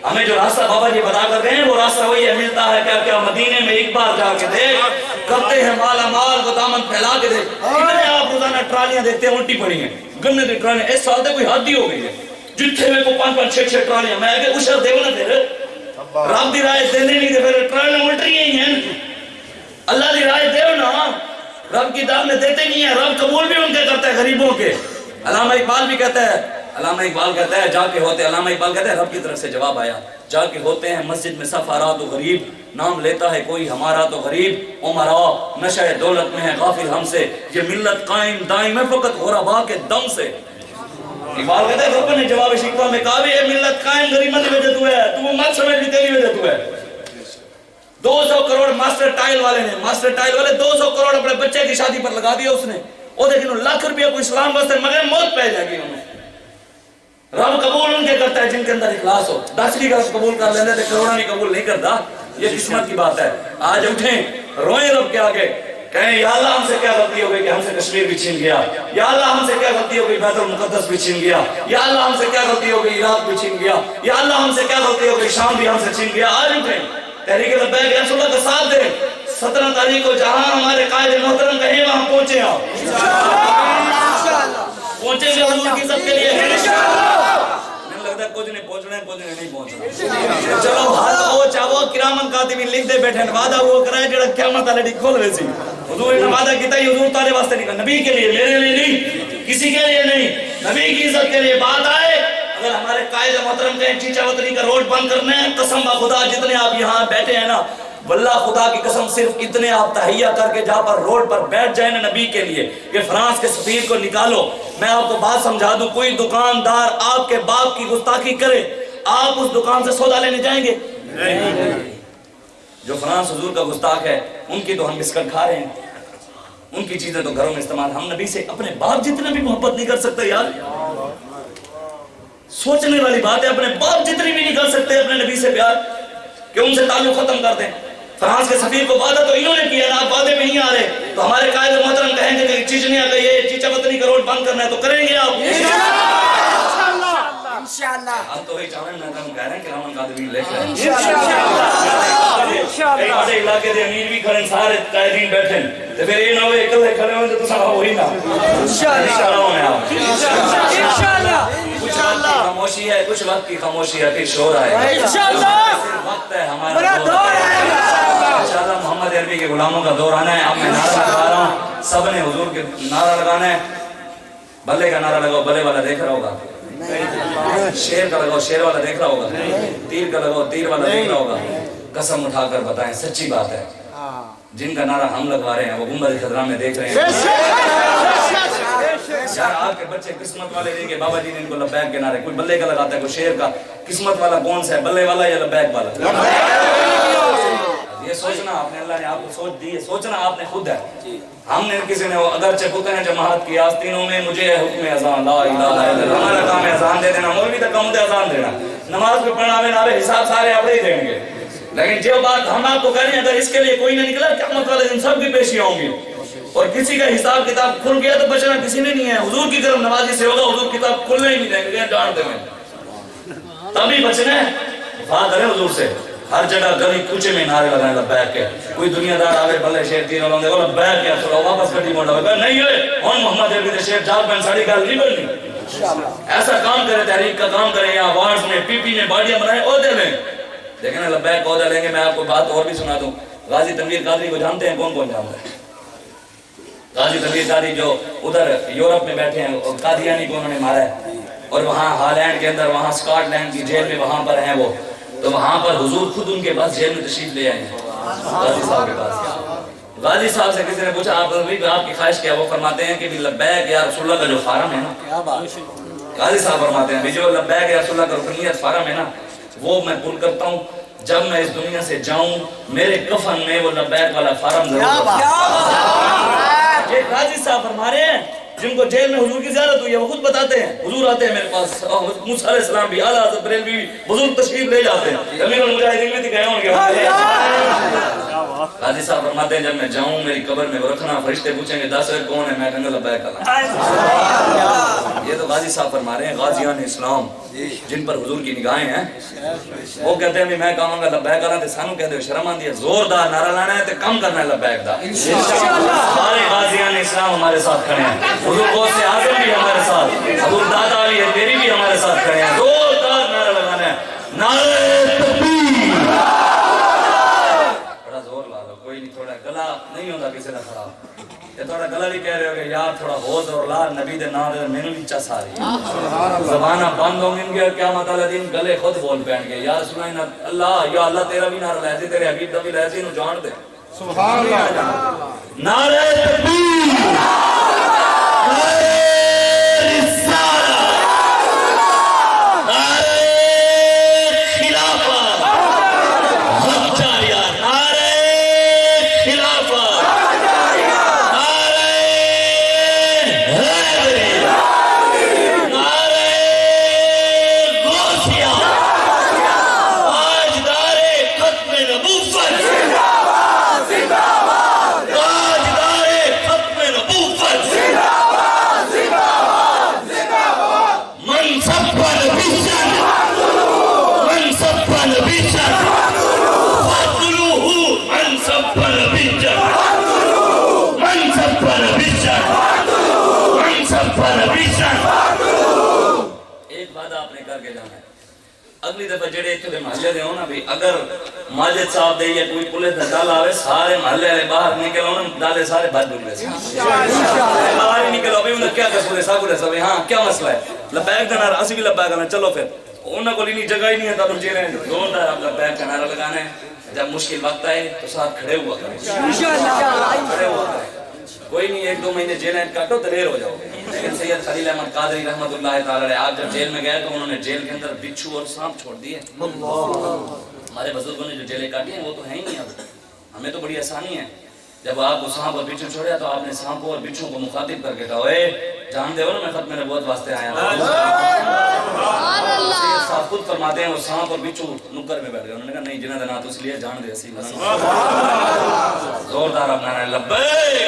ہمیں جو راستہ بابا جی بتا کر گئے ہیں وہ راستہ وہی ہے، ملتا ہے کیا کیا مدینے میں ایک بار جا کے دیکھ، کرتے ہیں مالا مال وہ دامن پھیلا کے دیکھ۔ اتنے آپ روزانہ ٹرالیاں دیکھتے ہیں الٹی پڑی ہیں، گنے دی ٹرالیاں، اس سال تے کوئی حد ہی ہو گئی ہے، جتھے میں کو 5-5-6 ٹرالیاں، میں کہ اشر دیو نہ پھر رب دی رائے دینے نہیں دے پھر ٹرالیاں الٹ رہی ہیں، اللہ دی رائے دیو نا، رب کی دعوت میں دیتے نہیں ہیں، رب قبول بھی ان کے کرتا ہے غریبوں کے۔ علامہ اقبال بھی کہتا ہے، علامہ اقبال کہتا ہے جا کے ہوتے، علامہ اقبال کہتا ہے رب کی طرف سے جواب آیا، جا کے ہوتے ہیں مسجد میں صف آرا تو غریب، نام لیتا ہے کوئی ہمارا تو غریب، عمرا نشہ دولت میں ہے غافل ہم سے، یہ ملت قائم دائم ہے فقط غربا کے دم سے۔ اقبال کہتا ہے رب نے جواب شکوہ میں کہا بھی یہ ملت قائم غریبت کی وجہ تو ہے، تو وہ مت سمجھ بھی تیری وجہ تو ہے۔ 200 کروڑ ماسٹر ٹائل والے نے، ماسٹر ٹائل والے 200 کروڑ اپنے بچے کی شادی پر لگا دیا اس نے، وہ لیکن لاکھ روپیہ کو اسلام واسطے مگر موت پہ جائے گی انہوں۔ رب قبول ان کے کرتا ہے جن کے اندر اخلاص ہو، 10 کی غرض قبول کر لیتے تھے کروڑا بھی قبول نہیں کرتا، یہ قسمت کی بات ہے۔ آج اٹھیں روئیں رب کے آگے، کہیں یا اللہ ہم سے کیا غلطی ہو گئی کہ ہم سے کشمیر بھی چھین گیا، یا اللہ ہم سے کیا غلطی ہو گئی بیت المقدس بھی چھین گیا، یا اللہ ہم سے کیا غلطی ہو گئی عراق بھی چھین گیا، یا اللہ ہم سے کیا غلطی ہو گئی شام بھی ہم سے چھین گیا۔ آج اٹھیں تحریک لبیک رسول اللہ کا ساتھ دیں، 17 تاریخ کو جہاں ہمارے قائد محترم کہیں وہاں پہنچے آپ پہنچیں گے حضور کی عزت کے لیے، نہیں لگتا کچھ نہیں پہنچنا ہے، کچھ نہیں پہنچنا، چلو حد ہو چاہو کرامن کاتبین لکھ دے بیٹھے وعدہ وہ کرائے جڑا قیامت والے ڈی کھول ویسی۔ حضور نے وعدہ کیتا ہے حضور تارے واسطے نہیں، نبی کے لیے، میرے لیے نہیں، کسی کے لیے نہیں، نبی کی عزت کے لیے بات آئے۔ اگر ہمارے قائد محترم کہیں چیچا وطنی کا روڈ بند کرنا ہے، قسم خدا جتنے آپ یہاں بیٹھے ہیں نا، واللہ خدا کی قسم صرف اتنے آپ تحیہ کر کے جہاں پر روڈ پر بیٹھ جائیں نا نبی کے لیے کہ فرانس کے سفیر کو نکالو، میں آپ کو بات سمجھا دوں، کوئی دکاندار آپ کے باپ کی گستاخی کرے آپ اس دکان سے سودا لینے جائیں گے؟ جو فرانس حضور کا گستاخ ہے ان کی تو ہم بسکٹ کھا رہے ہیں، ان کی چیزیں تو گھروں میں استعمال، ہم نبی سے اپنے باپ جتنا بھی محبت نہیں کر سکتے یار، سوچنے والی بات ہے، اپنے باپ جتنی بھی نہیں کر سکتے اپنے نبی سے پیار کہ ان سے تعلق ختم کر دیں۔ فرانس کے سفیر کو وعدہ تو انہوں نے کیا نا، آپ وعدے میں نہیں آ رہے، تو ہمارے قائد محترم کہیں گے کہ چیچنیا کا یہ چیچا وطنی کا روڈ بند کرنا ہے تو کریں گے آپ انشاءاللہ۔ ہم تو وہی چاہیں نا، ہم کہہ رہے ہیں کہ ہم قادرین لے کر کئی بڑے علاقے دے امیر بھی کھڑے سارے قائدین بیٹھے تو پھر یہ نہ ہوئے اکلے کھڑے ہوئے تو سارا وہی نا انشاءاللہ کچھ وقت کی خاموشی ہے، کچھ وقت کی خاموشی ہے، پھر شور آئے وقت ہے ہمارا دور ہے انشاءاللہ۔ محمد عربی کے غلاموں کا دور آنا ہے، اب میں نعرہ لگا رہا ہوں، سب نے حضور کے نعرہ لگانا ہے، بلے کا نعرہ لگاؤ، بلے والا دیکھ رہا ہوگا، شیر کا لگاؤ، شیر والا دیکھ رہا ہوگا، تیر کا لگاؤ، تیر والا دیکھ رہا ہوگا۔ قسم اٹھا کر بتائیں سچی بات ہے، جن کا نعرہ ہم لگوا رہے ہیں وہ گنبد خضرا میں دیکھ رہے ہیں یار آپ کے بچے قسمت والے نہیں کہ بابا جی نے ان کو لبیک کے نعرے، کوئی بلے کا لگاتا ہے کوئی شیر کا، قسمت والا کون سا ہے، بلے والا یا لبیک والا؟ یہ سوچنا آپ نے، اللہ نے آپ کو سوچ دی ہے، سوچنا آپ نے خود ہے۔ ہم نے کسی نے اگرچہ پتہ ہیں جماعت کی آستینوں میں مجھے ہے حکم اذان لا الہ الا اللہ، ہمارا کام ہے اذان دے دینا، مولوی تک کام ہے اذان دینا، نماز پہ پڑھنا نارے حساب سارے آپ ہی دیں گے، لیکن جو بات ہم آپ کو کہہ رہے ہیں اگر اس کے لیے کوئی نہ نکلا قیامت والے دن سب کی پیشیاں ہوں گی، اور کسی کا حساب کتاب کھل گیا تو بچنا کسی نے نہیں ہے، حضور کی کرم نوازی سے ہوگا، حضور کتاب کھلنے ہی نہیں دیں گے، جانتے ہیں تبھی بچنا ہے، حفاظت کریں حضور سے، ہر جگہ گلی کوچے میں نعرے لگانے لبیک کے، کوئی دنیا دار آوے بلے شیر تین ہوندے وہ لبیک کیا سلو واپس گڈی موڑا ہوگا، نہیں ہے ہن محمد عربی دے شیر جال پہن ساڑی گل نہیں بننی، ایسا کام کرے تحریک کا کام کریں یا وارڈز میں پی پی میں باڑیاں بنائیں عہدے لیں، دیکھیں نا لبیک عہدہ لیں گے۔ میں آپ کو بات اور بھی سنا دوں، غازی تنویر قادری کو جانتے ہیں؟ کون کون جانتا ہے غازی تنویر قادری جو ادھر یورپ میں بیٹھے ہیں، قادیانی کو انہوں نے مارا ہے، اور وہاں ہالینڈ کے اندر وہاں سکاٹ لینڈ کی جیل میں وہاں پر ہیں وہ، تو وہاں پر حضور خود ان کے پاس جیل میں تشریف لے آئے ہیں غازی صاحب کے پاس۔ غازی صاحب سے کسی نے پوچھا آپ کی خواہش کیا؟ وہ فرماتے ہیں کہ لبیک یا رسول اللہ کا جو فارم ہے نا، غازی صاحب فرماتے ہیں جو لبیک یا رسول اللہ کا رکنیت فارم ہے نا وہ میں پور کرتا ہوں، جب میں اس دنیا سے جاؤں میرے کفن میں وہ لبیک والا فارم ضرور ہوگا۔ یہ غازی صاحب فرما رہے ہیں جن کو جیل میں حضور کی زیارت ہوئی ہے وہ خود بتاتے ہیں، حضور آتے ہیں میرے پاس، موسیٰ علیہ السلام بھی، اعلیٰ حضرت بریلوی بھی بزرگ تشریف لے جاتے ہیں، امیر المجاہدین میں گئے ہوں گے۔ قاضی صاحب فرماتے ہیں جب میں جاؤں میری قبر میں وہ رکھنا، فرشتے پوچھیں گے 10 کون ہے، میں کہوں گا لبیک اللہ۔ یہ تو قاضی صاحب فرما رہے ہیں غازیان اسلام جن پر حضور کی نگاہیں ہیں، وہ کہتے ہیں میں کہوں گا لبیک اللہ، تے سانو کہتے ہو شرم آندی ہے، زوردار نعرہ لانا ہے تے کم کرنا ہے لبیک دا۔ سارے غازیان اسلام ہمارے ساتھ کھڑے ہیں، حضور غوث اعظم بھی ہمارے ساتھ، حضور دادا علی تیری بھی ہمارے ساتھ کھڑے ہیں، زوردار نعرہ لگانا ہے، نعرہ تکبیر۔ بڑا زور لا لو، کوئی نہیں، تھوڑا گلا نہیں ہوتا کسی نے خراب، یہ تھوڑا گلا بھی کہہ رہے ہو کہ یار تھوڑا ہو زور لا، نبی دے نام دے مینوں بھی چس آ رہی ہے، زبانہ بند ہوں گے کیا مطلب دن گلے خود بول پہن گے، یا رسول اللہ یا اللہ تیرا بھی نعرہ لے سی، تیرے حبیب دا بھی لے سی، انہوں جان دے سبحان اللہ، نعرہ تکبیر، نعرہ رسالہ، نعرہ خلافت، حق جاریہ، نعرہ خلافت، نعرہ حیدری، نعرہ غوثیہ، تاجدار ختم نبوت، ایک بات آپ نے کر کے جانا ہے، اگلی دفعہ جڑے اتنے محلے دے ہو نا بھی، اگر ماجد صاحب دے یا کوئی پولیس دا ڈال آوے، سارے محلے والے باہر نکل ہونا، ڈالے سارے بھاگ دور لے باہر ہی نکل، ابھی انہیں کیا کسورے ساکورے سبھی، ہاں کیا مسئلہ ہے، لبیک کا نعرہ، اسی بھی لبیک کرنا، چلو پھر انہوں کو لینی جگہ ہی نہیں ہے، تب جی رہے ہیں دور دار آپ لبیک کا نعرہ لگانا ہے، جب مشکل وقت آئے تو ساتھ کھڑے ہوا کریں، کھڑے ہوا کریں، کوئی نہیں 1-2 مہینے جیل اینڈ کاٹو دلیر ہو جاؤ گے۔ لیکن سید خلیل احمد قادری رحمت اللہ تعالی علیہ آپ جب جیل میں گئے تو انہوں نے جیل کے اندر بچھو اور سانپ چھوڑ دیے۔ ہمارے بزرگوں نے جو جیلیں کاٹی ہیں وہ تو ہیں ہی نہیں، اب ہمیں تو بڑی آسانی ہے، جب آپ کو سانپ اور بچھو چھوڑے تو آپ نے سانپوں اور بچھو کو مخاطب کر کے کہا اے جان دے ہو نا میں ختم نبوت واسطے آیا ہوں۔ سید صاحب خود فرماتے ہیں وہ سانپ اور بچھو نکر میں بیٹھ گئے، انہوں نے کہا نہیں جنہ دنا تو اس لیے جان دے اسی زوردار اپنا لبیک